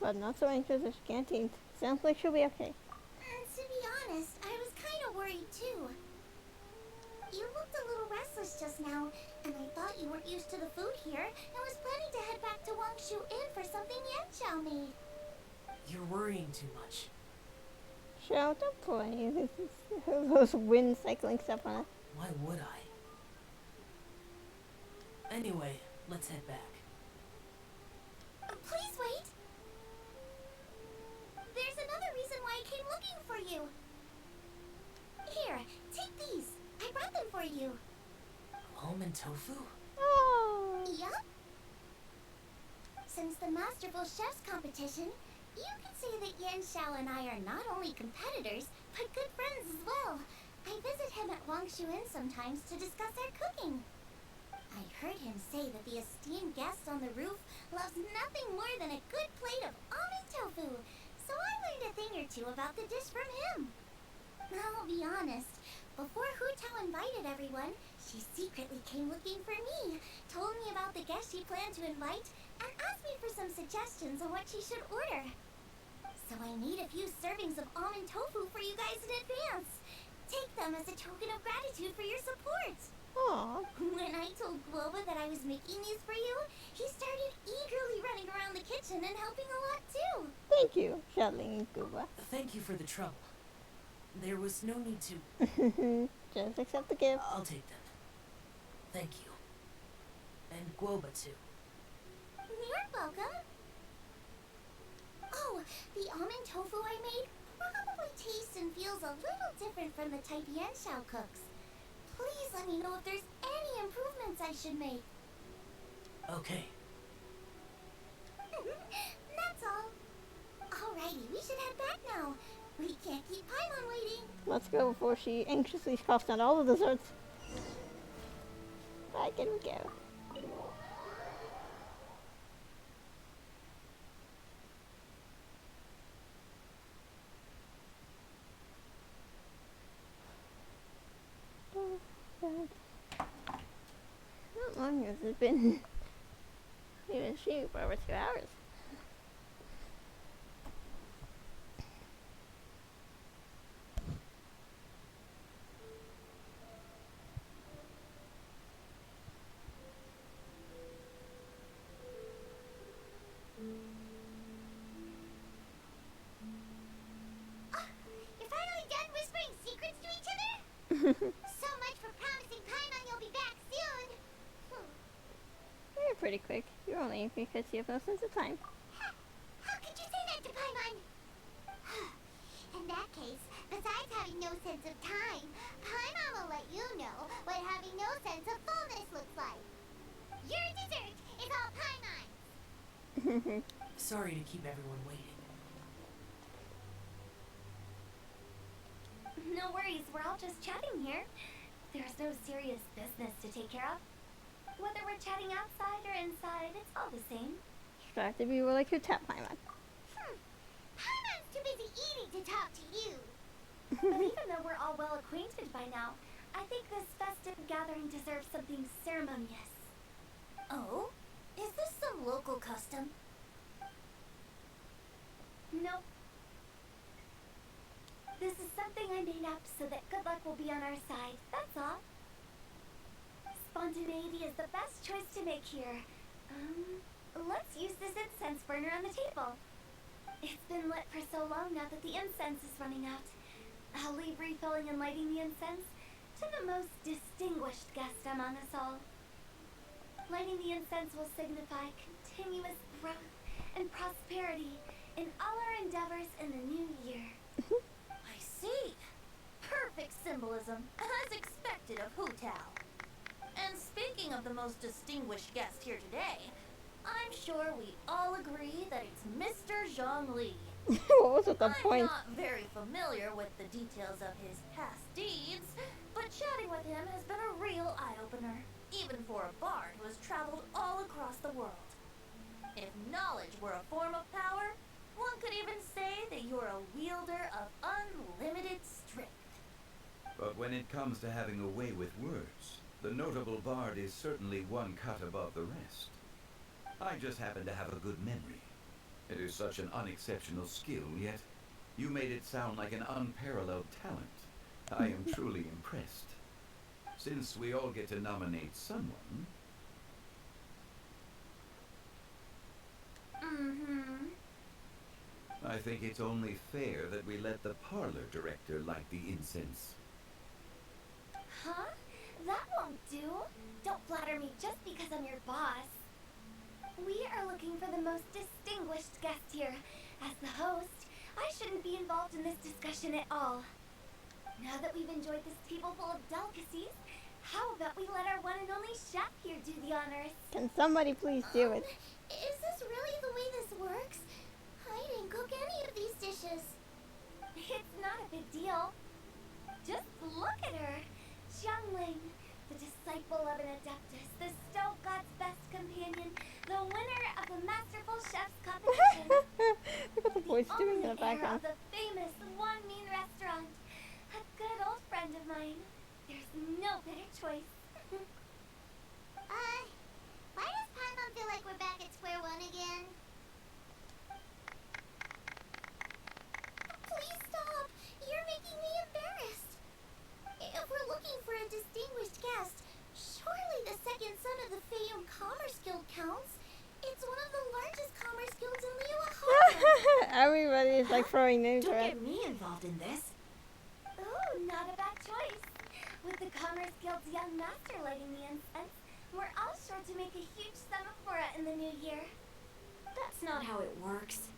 But not so anxious that she can't eat. Sounds like she'll be okay. To be honest, I was kind of worried too. You looked a little restless just now, and I thought you weren't used to the food here and was planning to head back to Wangshu Inn for something Yanxiao made. You're worrying too much. Shout out play. Those wind cycling stuff on it. Why would I? Anyway, let's head back. Please wait. There's another reason why I came looking for you. Here, take these. I brought them for you. Almond tofu? Oh. Yup. Since the Masterful Chef's competition, you can say that Yanxiao and I are not only competitors, but good friends as well. I visit him at Wangshu Inn sometimes to discuss our cooking. I heard him say that the esteemed guest on the roof loves nothing more than a good plate of almond tofu, so I learned a thing or two about the dish from him. I'll be honest, before Hu Tao invited everyone, she secretly came looking for me, told me about the guest she planned to invite, and asked me for some suggestions on what she should order. So I made a few servings of almond tofu for you guys in advance. Take them as a token of gratitude for your support. Aww. When I told Guoba that I was making these for you, he started eagerly running around the kitchen and helping a lot too. Thank you, Shelly and Guba. Thank you for the trouble. There was no need to... Just accept the gift. I'll take them. Thank you. And Guoba too. You're welcome. Oh, the almond tofu I made probably tastes and feels a little different from the type Yanxiao cooks. Please let me know if there's any improvements I should make. Okay. That's all. Alrighty, we should head back now. We can't keep Paimon waiting. Let's go before she anxiously coughs down all the desserts. Back in we go. How long has it been? Even she for over 2 hours. You're finally done whispering secrets to each other? So much for promising Paimon you'll be back soon. You're pretty quick. You're only because you have no sense of time. How could you say that to Paimon? In that case, besides having no sense of time, Paimon will let you know what having no sense of fullness looks like. Your dessert is all Paimon's. Sorry to keep everyone waiting. No worries, we're all just chatting here. There's no serious business to take care of. Whether we're chatting outside or inside, it's all the same. Strive to be more like your tap Paimon. Paimon's too busy eating to talk to you. But even though we're all well acquainted by now, I think this festive gathering deserves something ceremonious. Oh? Is this some local custom? Nope. This is something I made up so that good luck will be on our side, that's all. Spontaneity is the best choice to make here. Let's use this incense burner on the table. It's been lit for so long now that the incense is running out. I'll leave refilling and lighting the incense to the most distinguished guest among us all. Lighting the incense will signify continuous growth and prosperity in all our endeavors in the new year. I see. Perfect symbolism, as expected of Hu Tao. And speaking of the most distinguished guest here today, I'm I'm sure we all agree that it's Mr. Zhongli. What was with the I'm point? not very familiar with the details of his past deeds, but chatting with him has been a real eye-opener, even for a bard who has traveled all across the world. If knowledge were a form of power, one could even say that you're a wielder of unlimited strength. But when it comes to having a way with words, the notable bard is certainly one cut above the rest. I just happen to have a good memory. It is such an unexceptional skill, yet you made it sound like an unparalleled talent. I am truly impressed. Since we all get to nominate someone... I think it's only fair that we let the parlor director light the incense. Huh? That won't do. Don't flatter me just because I'm your boss. We are looking for the most distinguished guest here. As the host, I shouldn't be involved in this discussion at all. Now that we've enjoyed this table full of delicacies, how about we let our one and only chef here do the honors? Can somebody please do it? Is this really the way this works? I didn't cook any of these dishes. It's not a big deal. Just look at her. Xiangling, the disciple of an adeptus, the stove god's best companion, the winner of the Masterful Chef's competition. Look what the boy's doing in the Heir background. of the famous One Mean restaurant. A good old friend of mine. There's no better choice. Why does Paimon feel like we're back at square one again? Please stop! You're making me embarrassed. If we're looking for a distinguished guest, surely the second son of the Fayum Commerce Guild counts. It's one of the largest commerce guilds in Liyue Harbor. Everybody is like throwing names Don't around. get me involved in this. Oh, not a bad choice. With the Commerce Guild's young master lighting the incense, we're all sure to make a huge semaphore in the new year. That's not how it works.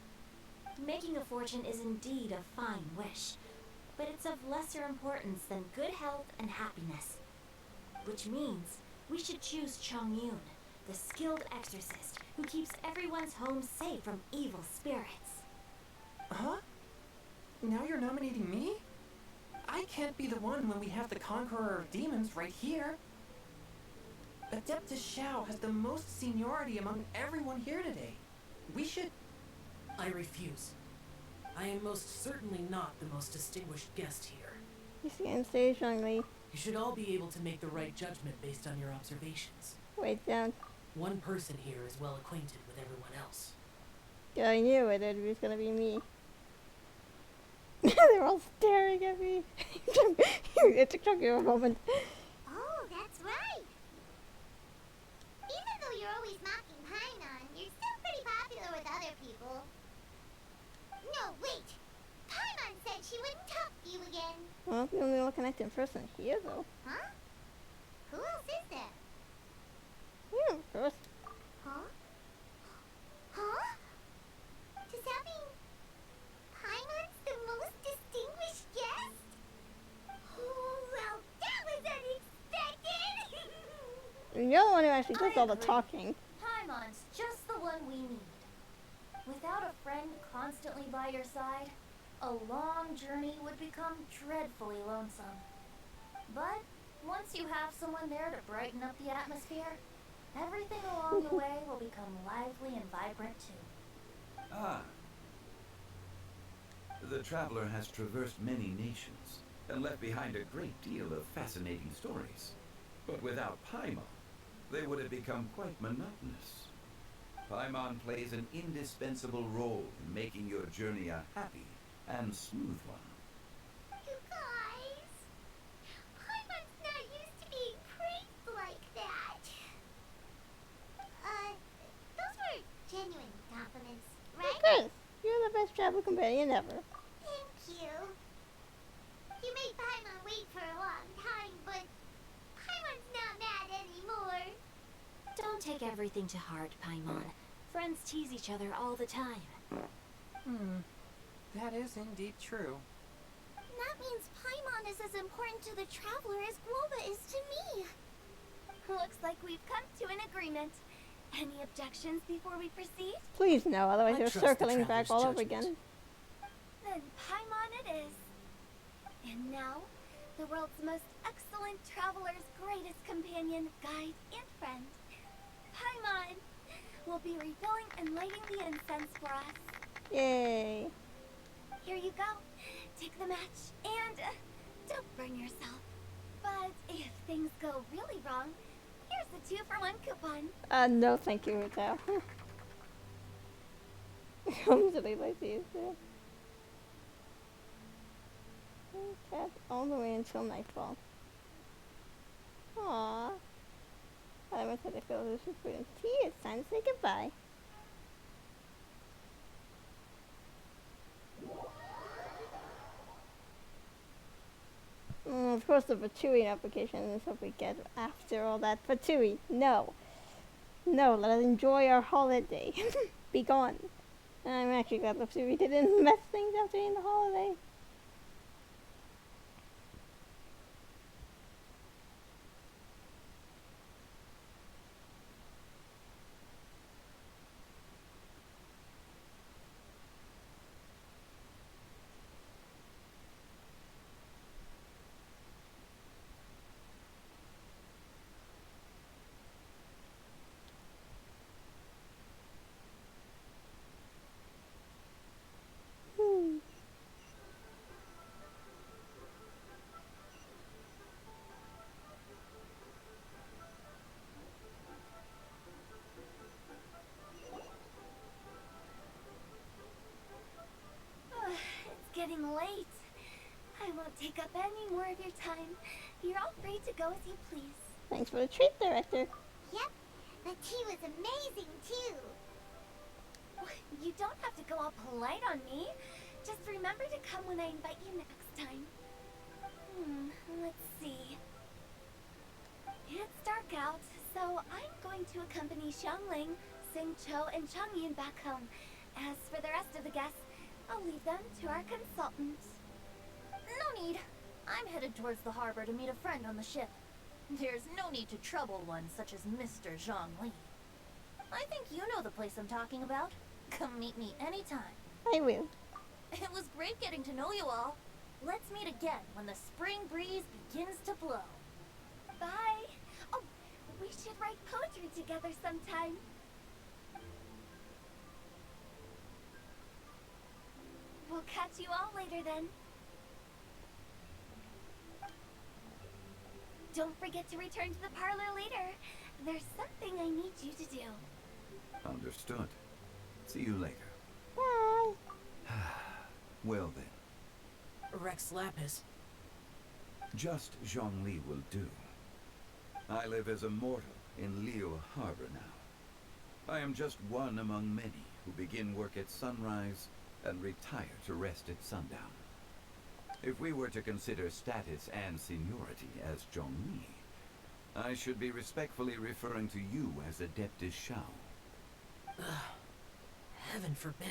Making a fortune is indeed a fine wish, but it's of lesser importance than good health and happiness. Which means we should choose Chongyun, the skilled exorcist who keeps everyone's home safe from evil spirits. Huh? Now you're nominating me? I can't be the one when we have the Conqueror of Demons right here. Adeptus Xiao has the most seniority among everyone here today. We should... I refuse. I am most certainly not the most distinguished guest here. You can't say Zhongli. You should all be able to make the right judgment based on your observations. Wait down. One person here is well acquainted with everyone else. Yeah, I knew it. It was gonna be me. They're all staring at me. It took me a moment. Oh, that's right. Even though you're always mocking Paimon, you're still pretty popular with other people. No, wait. Paimon said she wouldn't talk to you again. Well, the only connected person here, though. Huh? Who else is there? Yeah, of course. Huh? Huh? Does that mean Paimon's the most distinguished guest? Oh, well, that was unexpected! You're the one who actually does all the talking. Paimon's just the one we need. Without a friend constantly by your side, a long journey would become dreadfully lonesome. But once you have someone there to brighten up the atmosphere, everything along the way will become lively and vibrant too. Ah. The traveler has traversed many nations and left behind a great deal of fascinating stories. But without Paimon, they would have become quite monotonous. Paimon plays an indispensable role in making your journey a happy and smooth one. You guys, Paimon's not used to being praised like that. Those were genuine compliments, right? Of course. You're the best travel companion ever. Thank you. You made Paimon wait for a long time, but Paimon's not mad anymore. Don't take everything to heart, Paimon. Friends tease each other all the time. That is indeed true. That means Paimon is as important to the traveler as Guoba is to me. Looks like we've come to an agreement. Any objections before we proceed? Please no, otherwise I you're trust the circling back traveler's all over judgment. again. Then Paimon it is. And now, the world's most excellent traveler's greatest companion, guide, and friend, Paimon, will be refilling and lighting the incense for us. Yay. Here you go. Take the match and don't burn yourself. But if things go really wrong, here's the 2-for-1 coupon. No thank you, Rito. Clumsily lazy is there. Cat all the way until nightfall. Aww. I went to the field with some food and tea. It's time to say goodbye. Of course, the Fatui application is what we get after all that. Fatui, no. No, let us enjoy our holiday. Be gone. I'm actually glad the Fatui didn't mess things up during the holiday. It's getting late. I won't take up any more of your time. You're all free to go as you please. Thanks for the treat, Director. Yep, the tea was amazing too. You don't have to go all polite on me. Just remember to come when I invite you next time. Let's see. It's dark out, so I'm going to accompany Xiangling, Xingqiu, and Changyun back home. As for the rest of the guests, I'll leave them to our consultant. No need. I'm headed towards the harbor to meet a friend on the ship. There's no need to trouble one such as Mr. Zhongli. I think you know the place I'm talking about. Come meet me anytime. I will. It was great getting to know you all. Let's meet again when the spring breeze begins to blow. Bye. Oh, we should write poetry together sometime. We'll catch you all later then. Don't forget to return to the parlor later. There's something I need you to do. Understood. See you later. Bye. Well then. Rex Lapis. Just Zhongli will do. I live as a mortal in Liu Harbor now. I am just one among many who begin work at sunrise and retire to rest at sundown. If we were to consider status and seniority as Zhongli, I should be respectfully referring to you as Adeptus Shao. Heaven forbid.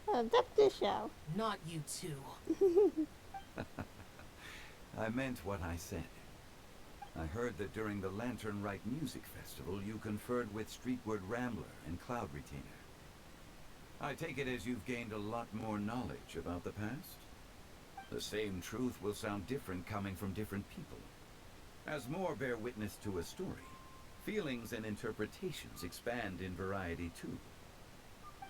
Adeptus Shao. Not you too. I meant what I said. I heard that during the Lantern Rite Music Festival you conferred with Streetward Rambler and Cloud Retainer. I take it as you've gained a lot more knowledge about the past? The same truth will sound different coming from different people. As more bear witness to a story, feelings and interpretations expand in variety too.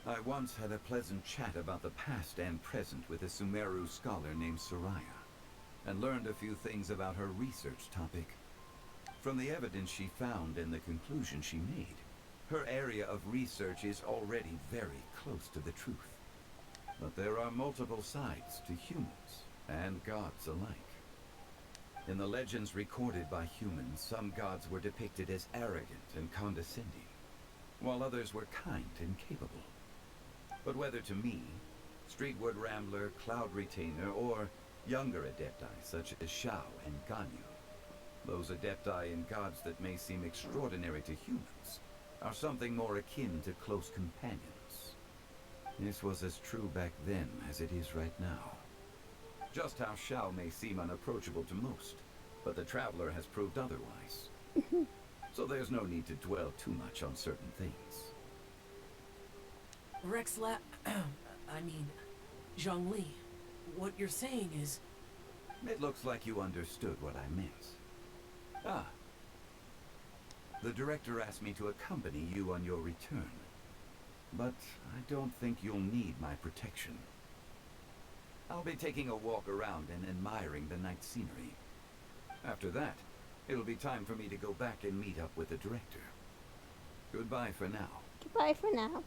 I once had a pleasant chat about the past and present with a Sumeru scholar named Soraya, and learned a few things about her research topic. From the evidence she found and the conclusion she made, her area of research is already very close to the truth. But there are multiple sides to humans and gods alike. In the legends recorded by humans, some gods were depicted as arrogant and condescending, while others were kind and capable. But whether to me, Streetward Rambler, Cloud Retainer, or younger adepti such as Shao and Ganyu, those adepti and gods that may seem extraordinary to humans are something more akin to close companions. This was as true back then as it is right now. Just how Shao may seem unapproachable to most, but the Traveler has proved otherwise. so there's no need to dwell too much on certain things. I mean, Zhongli, what you're saying is... It looks like you understood what I meant. Ah. The director asked me to accompany you on your return. But I don't think you'll need my protection. I'll be taking a walk around and admiring the night scenery. After that, it'll be time for me to go back and meet up with the director. Goodbye for now. Goodbye for now.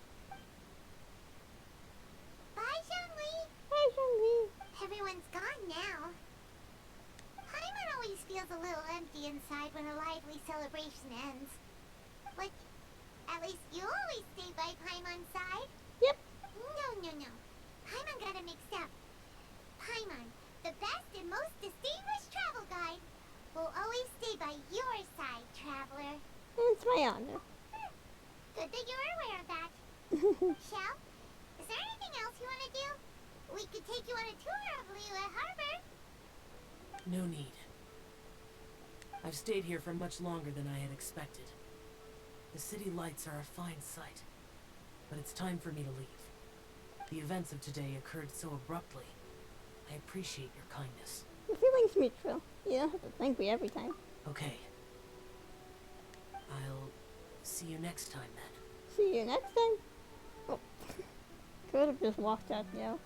Bye, Zhongli. Bye, Zhongli. Everyone's gone now. Paimon always feels a little empty inside when a lively celebration ends. But at least you always stay by Paimon's side. Yep. No. Paimon got it mixed up. Paimon, the best and most distinguished travel guide, will always stay by your side, traveler. It's my honor. Good that you're aware of that. Shell, is there anything else you want to do? We could take you on a tour of Liyue Harbor. No need. I've stayed here for much longer than I had expected. The city lights are a fine sight, but it's time for me to leave. The events of today occurred so abruptly. I appreciate your kindness. The feeling's mutual. You don't have to thank me every time. Okay. I'll see you next time then. See you next time. Oh. Could have just walked out, yo.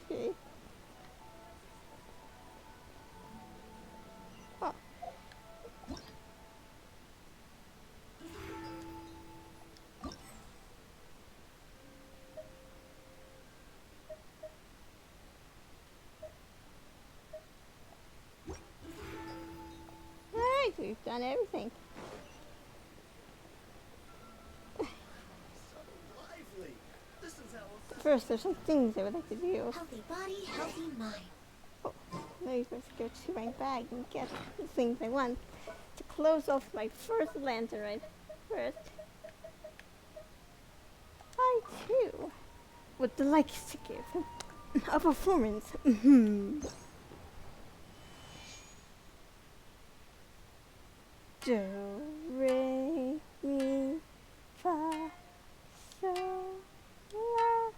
Okay. Oh. Alright, we've done everything. First, there's some things I would like to do. Healthy body, healthy mind. Oh, now you first go to my bag and get the things I want to close off my first lantern rite. First, I too would like to give a performance. Do, re, mi, fa, sol, la.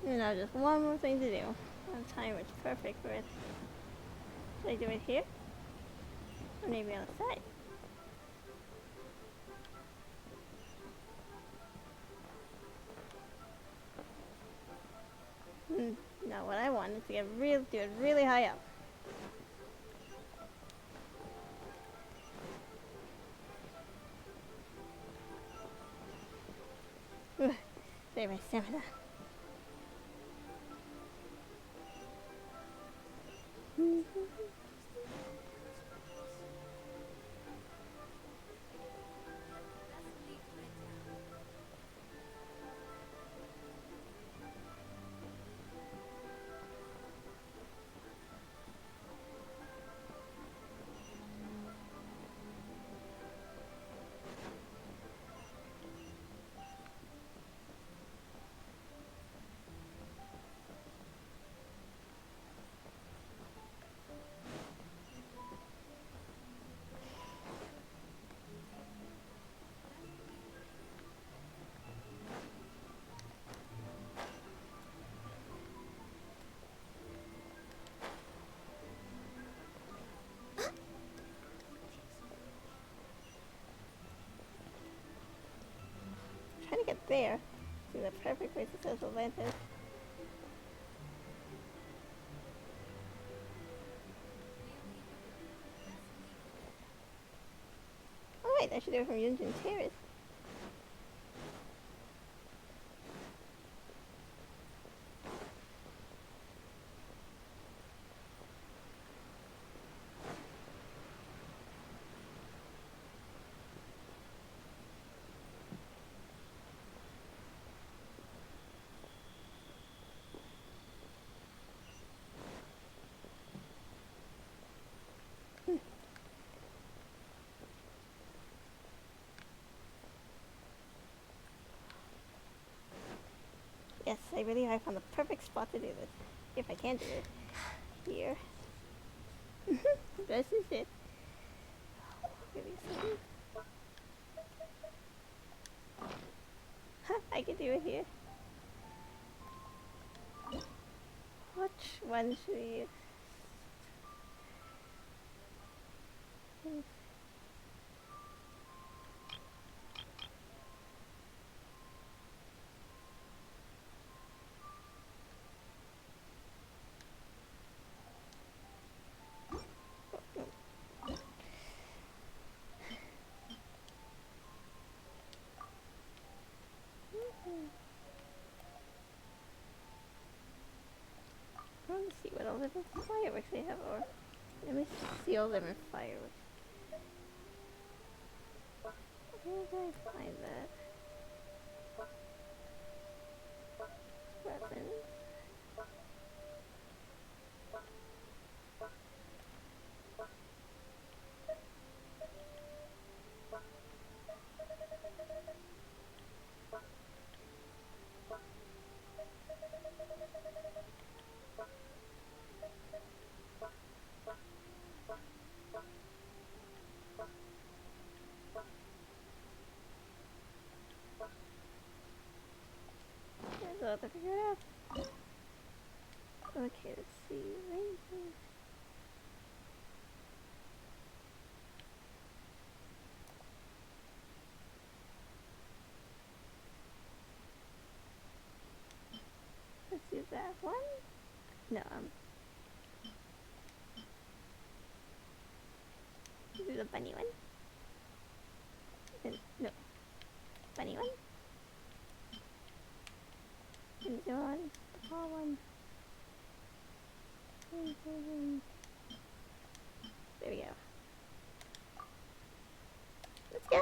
You know, just one more thing to do. One time it's perfect for it. Should I do it here? Or maybe on the side? No, what I want is to do it really high up. Save my stamina. fair. See the perfect place to set the lantern. Alright, I should do it from Yunjin Terrace. Yes, I believe I found the perfect spot to do this. If I can do it. Here. This is it. Really excited. I can do it here. Which one should we use? I want to see what all different fireworks they have, or let me see all different fireworks. Where did I find that? Weapons. I'll have to figure it out. Okay, let's see. Rainbow. Let's do that one. No, do the bunny one. And, no, bunny one. And the one, the ball one. There we go. Let's go!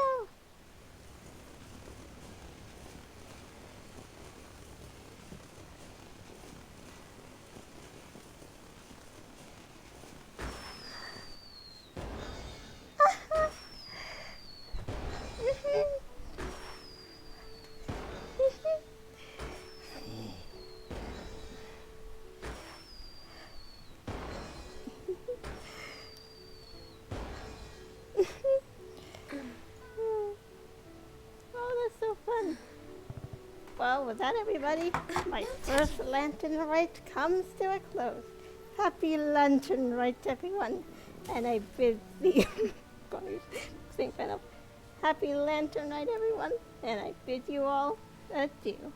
Well, with that, everybody, my first Lantern Rite comes to a close. Happy Lantern Rite, everyone. And I bid thee, guys, think kind of happy Lantern Rite, everyone. And I bid you all adieu.